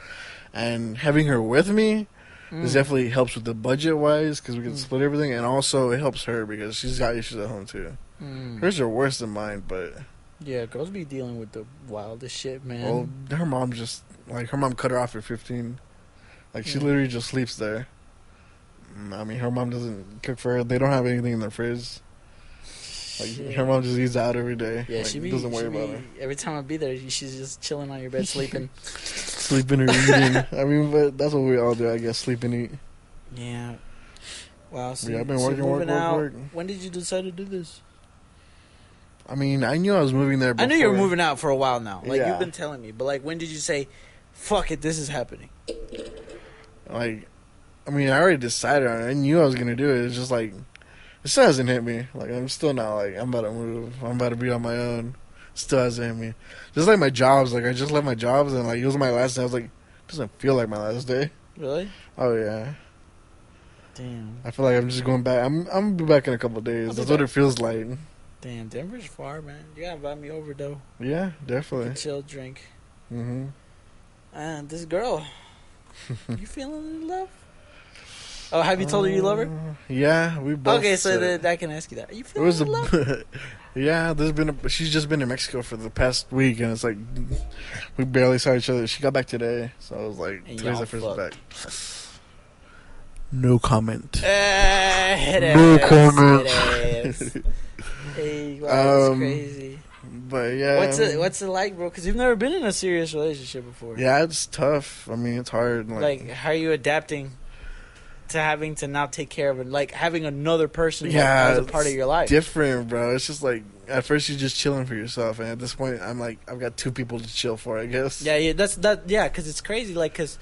and having her with me this definitely helps with the budget wise because we can split everything, and also it helps her because she's got issues at home too. Hers are worse than mine, but Yeah, girls be dealing with the wildest shit, man. well, her mom just like her mom cut her off at 15. Like she literally just sleeps there. I mean, her mom doesn't cook for her. They don't have anything in their fridge. Like Shit. her mom just eats out every day. Yeah, like, she doesn't worry about her. Every time I be there, she's just chilling on your bed, sleeping. Sleeping or eating. I mean, but that's what we all do, I guess. Sleep and eat. Yeah. Wow. So, Yeah, I've been so working, moving out. work. When did you decide to do this? I mean, I knew I was moving there before. I knew you were moving out for a while now. Like Yeah. you've been telling me, but like when did you say, "Fuck it, this is happening"? Like, I mean, I already decided on it. I knew I was going to do it. It's just like, it still hasn't hit me. Like, I'm still not like, I'm about to move. I'm about to be on my own. Still hasn't hit me. Just like my jobs. Like, I just left my jobs and like, it was my last day. I was like, Doesn't feel like my last day. Really? Oh yeah. Damn. I feel like I'm just going back. I'm gonna be back in a couple of days. That's what it feels like. Damn, Denver's far, man. You gotta invite me over though. Yeah, definitely. Chill, drink. Mhm. And this girl, you feeling in love? Oh, have you told her you love her? Yeah, we both. Okay, so said I can ask you that. Are you it feeling was in love? yeah. She's just been in Mexico for the past week, and it's like we barely saw each other. She got back today, so I was like, And today's y'all the first fucked. back. No comment. No comment. Hey, wow, that's crazy. But yeah, What's it like, bro? Because you've never been in a serious relationship before. yeah, it's tough. I mean, it's hard. Like, how are you adapting to having to now take care of it? Like, having another person as a part of your life. Different, bro. It's just like at first you're just chilling for yourself, and at this point, I'm like, I've got two people to chill for, I guess. Yeah, yeah, because it's crazy, like, because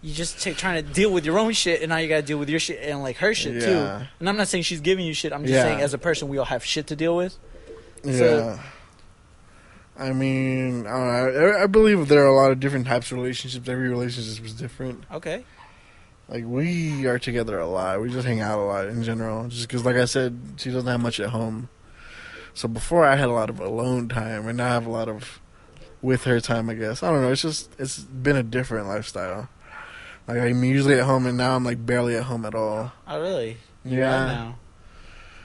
you just trying to deal with your own shit, and now you gotta deal with your shit and like her shit too. And I'm not saying she's giving you shit. I'm just saying, as a person, we all have shit to deal with. Yeah. So, I mean, I don't know. I believe there are a lot of different types of relationships. Every relationship is different. okay. Like, we are together a lot. We just hang out a lot in general. Just because, like I said, she doesn't have much at home. So before, I had a lot of alone time, and now I have a lot of with her time, I guess. I don't know. It's been a different lifestyle. Like, I'm usually at home, and now I'm, like, barely at home at all. Oh, really? Yeah. Now.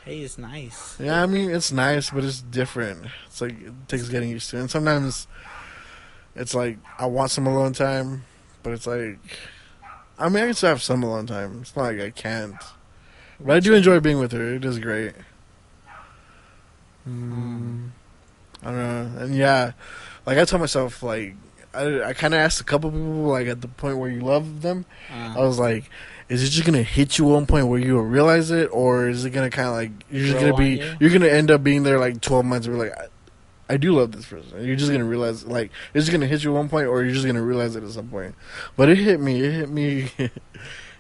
Hey, it's nice. Yeah, I mean, it's nice, but it's different. It's like, it takes getting used to. And sometimes it's like, I want some alone time, but it's like, I mean, I can still have some alone time. It's not like I can't. But I do enjoy being with her. It is great. I don't know. And yeah, like I told myself, like, I kind of asked a couple people, like, at the point where you love them, I was like, is it just gonna hit you at one point where you will realize it, or is it gonna kind of like you're gonna end up being there like 12 months and be like, I do love this person. You're just gonna realize, like, it's gonna hit you at one point, or you're just gonna realize it at some point. But it hit me.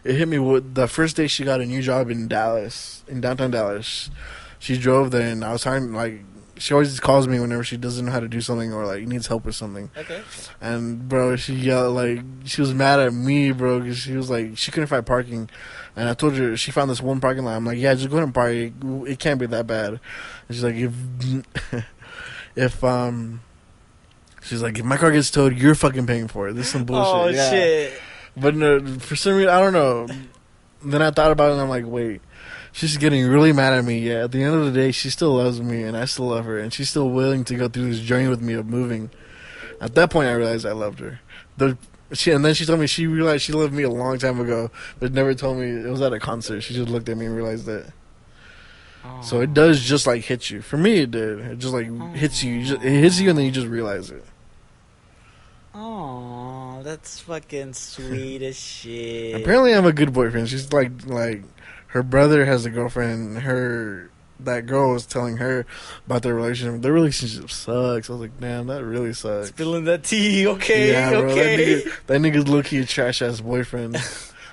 It hit me with the first day she got a new job in Dallas, in downtown Dallas. She drove there, and I was trying, like, she always calls me whenever she doesn't know how to do something or, like, needs help with something. Okay. And, bro, she yelled, like, she was mad at me, bro, because she was like, she couldn't find parking. And I told her, she found this one parking lot. I'm like, yeah, just go ahead and park. It can't be that bad. And she's like, if my car gets towed, you're fucking paying for it. This is some bullshit. Oh, yeah. shit. But no, for some reason, I don't know. Then I thought about it, and I'm like, wait. She's getting really mad at me. Yeah, at the end of the day, she still loves me, and I still love her, and she's still willing to go through this journey with me of moving. At that point, I realized I loved her. And then she told me she realized she loved me a long time ago, but never told me. It was at a concert. She just looked at me and realized it. Oh. So it does just, like, hit you. For me, it did. It just, like, hits you. It hits you, and then you just realize it. Oh, that's fucking sweet as shit. Apparently, I'm a good boyfriend. She's like her brother has a girlfriend. That girl was telling her about their relationship. Their relationship sucks. I was like, damn, that really sucks. Spilling that tea. Okay, Yeah, bro, okay. that nigga's low key a trash ass boyfriend.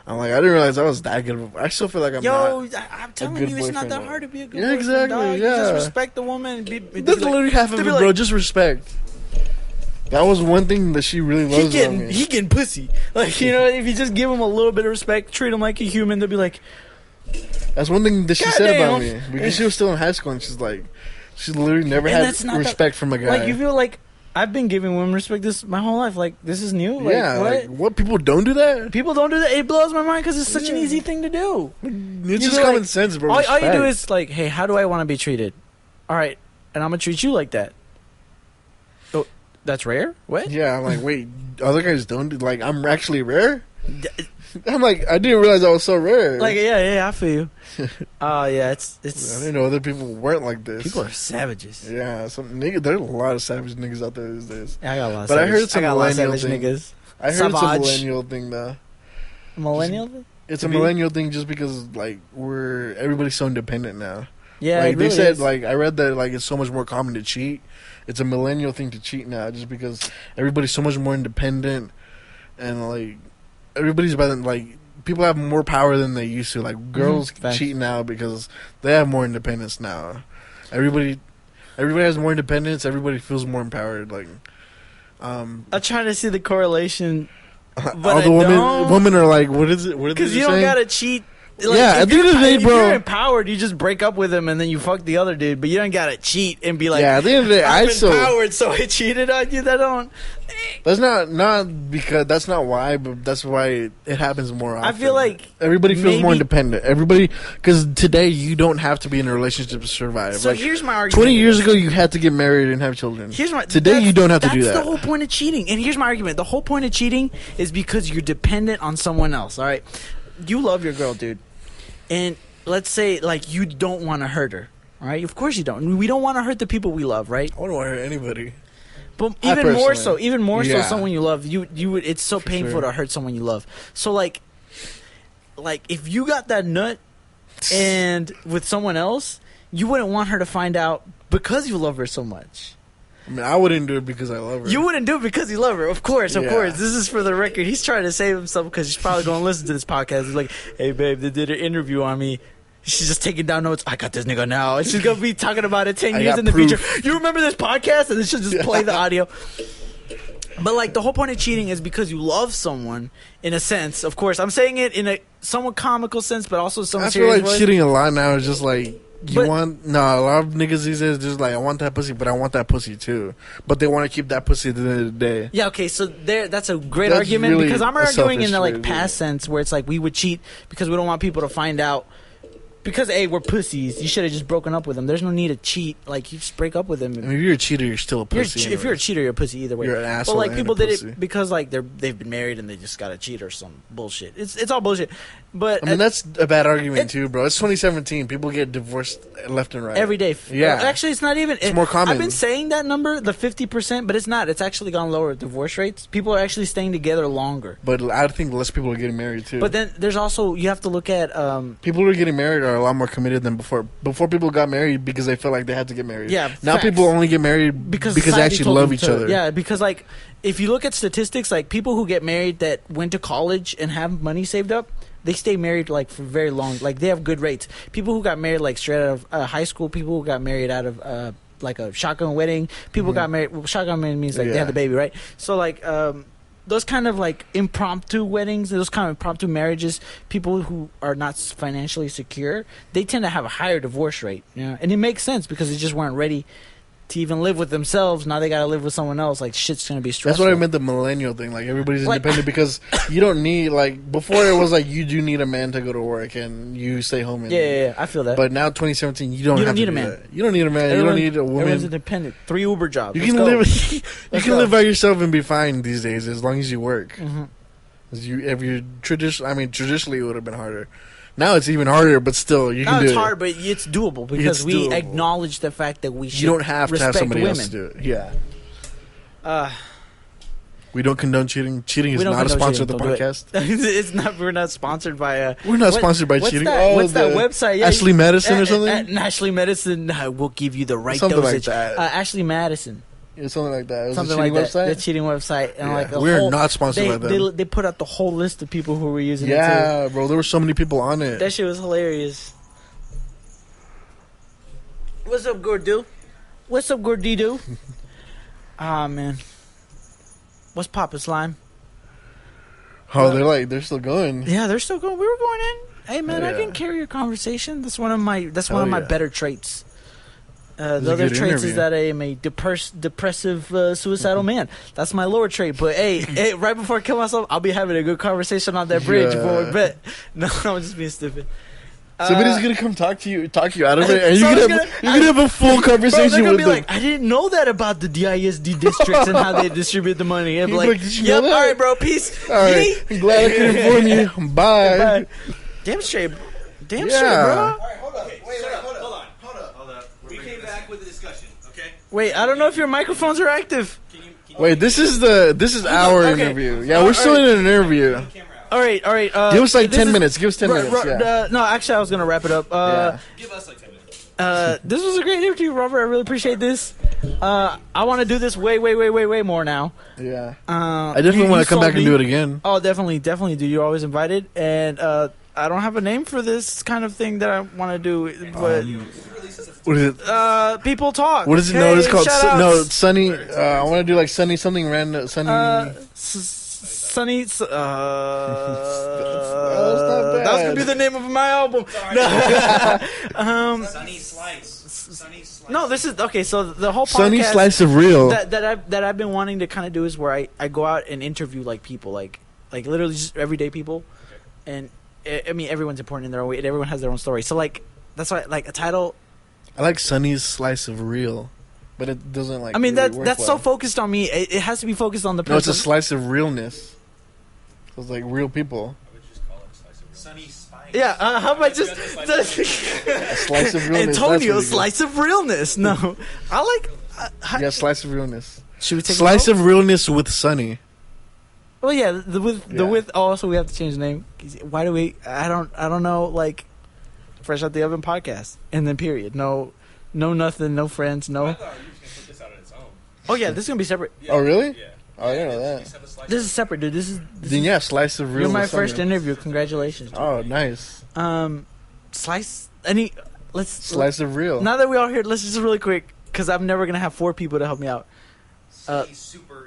I'm like, I didn't realize I was that good. I still feel like I'm not. I'm telling good you, it's not boyfriend, that though. hard to be a good Yeah, boyfriend, exactly, dog. You yeah. just respect the woman. And That's literally half of it, bro. Just respect. That was one thing that she really loves about me. He getting pussy. Like, you know, if you just give him a little bit of respect, treat him like a human, they'll be like, That's one thing that she God said damn. about me. Because she was still in high school, and she's like, she literally never And had that's not respect from a guy. like, you feel like, I've been giving women respect this my whole life. Like, this is new. Like, yeah, what? like, what, people don't do that? People don't do that. It blows my mind because it's such an Yeah. easy thing to do. It's You just be common like, sense, bro. All you do Respect. is like, hey, how do I want to be treated? All right, and I'm gonna treat you like that. Oh, that's rare. What? Yeah, I'm like, wait, other guys don't do, like, I'm actually rare? I'm like, I didn't realize I was so rare. Like, yeah, I feel you. Yeah, it's. I didn't know other people weren't like this. People are savages. Yeah, some nigga. There's a lot of savage niggas out there these days. Yeah, I got a lot. Of But I savage, heard some I got a lot of millennial savage thing. niggas. I heard it's a Savage. millennial thing, though. Millennial thing? It's To a be? millennial thing just because, like, everybody's so independent now. Yeah, Like, it they really said, is. like, I read that, like, it's so much more common to cheat. It's a millennial thing to cheat now just because everybody's so much more independent. And, like, everybody's better, like, people have more power than they used to. Like, girls Facts. cheat now because they have more independence now. Everybody has more independence. Everybody feels more empowered. Like, I'm trying to see the correlation But All I the don't. women are like, what is it? What are they Because you saying? don't gotta cheat. Like, Yeah, at the end of the day, if bro. you're empowered, you just break up with him and then you fuck the other dude. But you don't gotta cheat and be like, Yeah, at the end of the day, I'm I still. empowered, so I cheated on you. That don't. That's not because that's not why, but that's why it happens more often. I feel like everybody feels more maybe- independent. Everybody, because today you don't have to be in a relationship to survive. So like, here's my argument. 20 years ago, you had to get married and have children. Today, that's- you don't have to do That's that. the whole point of cheating. And here's my argument: the whole point of cheating is because you're dependent on someone else. All right, you love your girl, dude, and let's say like you don't want to hurt her. All right, of course you don't. We don't want to hurt the people we love, right? I don't want to hurt anybody. But I even more so, personally- Yeah. someone you love, you would. It's so painful sure. to hurt someone you love. So like if you got that nut and with someone else, you wouldn't want her to find out because you love her so much. I mean, I wouldn't do it because I love her. You wouldn't do it because you love her, of course, of Yeah. course. This is for the record. He's trying to save himself because he's probably going to listen to this podcast. He's like, "Hey, babe, they did an interview on me." She's just taking down notes. I got this nigga now. And she's going to be talking about it 10 I years got in the proof. future. You remember this podcast? And then she'll just play the audio. But, like, the whole point of cheating is because you love someone, in a sense. Of course, I'm saying it in a somewhat comical sense, but also somewhat I feel serious like way. cheating a lot now is just like a But- lot of niggas these days just like I want that pussy, but I want that pussy too. But they want to keep that pussy at the end of the day. Yeah, okay, so that's a great That's argument really because I'm a arguing in the selfish like way to do past sense where it's like we would cheat because we don't want people to find out. Because hey, we're pussies. You should have just broken up with him. There's no need to cheat. Like you just break up with him. I mean, if you're a cheater, you're still a pussy. If you're a anyways. cheater, you're a pussy either way. You're an asshole But like and people a did pussy. it because like they've been married and they just got to cheat or some bullshit. It's all bullshit. But I mean, that's a bad argument too, bro. It's 2017. People get divorced left and right every day. Yeah. Actually, it's not even. It's more common. I've been saying that number, the 50%, but it's not. It's actually gone lower. Divorce rates. People are actually staying together longer. But I think less people are getting married too. But then there's also you have to look at people who are getting married are a lot more committed than before. Before people got married because they felt like they had to get married. Yeah, Now facts. people only get married because they society actually told love them each to. other. Yeah, because like if you look at statistics, like people who get married that went to college and have money saved up, they stay married like for very long. Like they have good rates. People who got married like straight out of high school, people who got married out of like a shotgun wedding, people got married. Well, shotgun wedding means like they Yeah. had the baby, right? So like those kind of like impromptu weddings, those kind of impromptu marriages, people who are not financially secure, they tend to have a higher divorce rate. You know? And it makes sense because they just weren't ready to even live with themselves. Now they gotta live with someone else. Like shit's gonna be That's stressful. what I meant the millennial thing. Like everybody's Like- independent because you don't need like before it was like you do need a man to go to work and you stay home. And, Yeah, I feel that. But now 2017, you don't You have don't need to a do man. that. You don't need a man. Everyone- you don't need a Everyone's woman. independent. 3 Uber jobs. You Let's can go. live. you Let's can go. live by yourself and be fine these days as long as you work. Mhm. If you traditionally it would have been harder. Now it's even harder, but still you can No, do it's it. hard, but it's doable because It's we doable. acknowledge the fact that we should You don't have to have respect somebody women. else do it. Yeah. Uh, We don't condone cheating. Cheating is we don't not a condone sponsor of the cheating. Don't do podcast. it. It's not. We're not sponsored by. We're not what- sponsored by what's cheating. That, what's that the website? Yeah, Ashley Madison or something? At Ashley Madison will give you the right Something like dosage. that. Ashley Madison. Yeah, something like that. It was Something a cheating like that. website. The cheating website. And Yeah. like a We're whole, not sponsored by them. They put out the whole list of people who were using it too. Yeah, bro. There were so many people on it. That shit was hilarious. What's up, Gordo? What's up, Gordito? Ah, man. What's poppin', Slime? Oh, they're still going. Yeah, they're still going. We were going in. Hey, man, I Yeah. can carry a conversation. That's one of my Hell my yeah. better traits. was The a other good traits is interview. that I am a depressive, suicidal man. That's my lower trait. But hey, right before I kill myself, I'll be having a good conversation on that bridge before we Yeah. bet. No, I'm just being stupid. Somebody's gonna come talk you out of it, and you Someone's can have a full Bro, they're conversation gonna with be them. like, I didn't know that about the DISD districts and how they distribute the money. And He'd be be like, like, "Did you know yep, that?" all right, bro, peace. All right, Yee. I'm glad I could inform you. Bye. Bye. Damn straight, damn Yeah. straight, bro. All right, hold up. Wait, hold up. We came back with a discussion, okay? Wait, I don't know if your microphones are active. Can you Wait, this is our Okay. interview. Yeah, All we're still in an interview. camera out? All right. Give us like this 10 is- minutes. Give us 10 minutes. Yeah. No, actually, I was gonna wrap it up. Yeah. Give us like 10 minutes. This was a great interview, Robert. I really appreciate this. I want to do this way more now. Yeah. I I definitely want to come back and do it again. Oh, definitely, dude. You're always invited, and I don't have a name for this kind of thing that I want to do, but What is it? people talk. What is it? Hey, No, it's called shout outs. Sunny. I want to do like Sunny something random. Sunny. Sunny. That's not bad. That was gonna be the name of my album. Sunny Slice. Sunny Slice. No, this is okay. So the whole podcast Sunny Slice of Real. that I've been wanting to kind of do is where I go out and interview like people, like literally just everyday people, and I mean everyone's important in their own way, and everyone has their own story. So like that's why like a title. I like Sunny's Slice of Real, but it doesn't like. I mean really that's work so well. focused on me. It has to be focused on the person. No, it's a slice of realness. So it's like real people. I would just call it a Slice of Realness. Sunny Spice. Yeah, how about just A slice of realness. Antonio that's Slice of Realness? No, I like. Yeah, Slice of Realness. Should we take Slice a vote? of Realness with Sunny. Well, yeah, the with. Also, we have to change the name. Why do we? I don't know. Like, Fresh Out the Oven podcast, and then period. No, nothing. No friends. I No. thought you were just gonna put this out on its own. Oh yeah, this is gonna be separate. Yeah. Oh, really? Yeah. Oh, I didn't know that. Just have a slice This is separate, dude. This Then yeah, Slice of Real. you're my with first Sunny. interview. Congratulations. Dude. Oh, nice. Slice. Let's Slice of Real. Now that we all here, let's just really quick, because I'm never gonna have 4 people to help me out. Sunny super.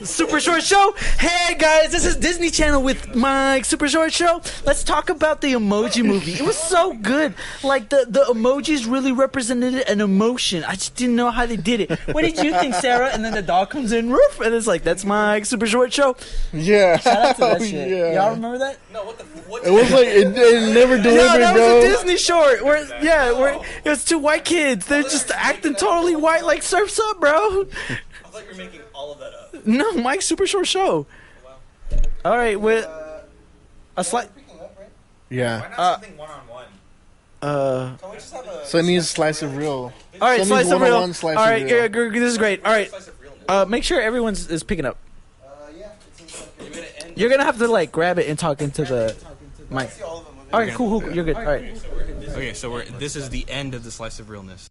Super Short Show. Hey guys, this is Disney Channel with Mike. Super Short Show. Let's talk about the Emoji Movie. It was so good. Like the emojis really represented an emotion. I just didn't know how they did it. What did you think, Sarah? And then the dog comes in, roof, and it's like, that's Mike. Super Short Show. Yeah. Shout out to that Oh, shit. yeah. Y'all remember that? No, what the? What? It was like it never No, delivered, that bro. was a Disney short. Where it was 2 white kids. They're just acting totally white, like Surf's Up, bro. I thought you were making all of that up. No, Mike's Super Short Show. All right, with a slight. Yeah. Why not something one-on-one? Can we just have a Sunny's Slice of Real. All right, Sunny's Slice of Real. one-on-one Slice All of right, Real. yeah, this is great. All right, Slice of Realness? make sure everyone is picking up. Yeah, it seems like You're gonna end. You're gonna have to like grab it and talk into the mic. see all of them moving. All right, cool. You're good. All right. Okay, so this is the end of the Slice of Realness.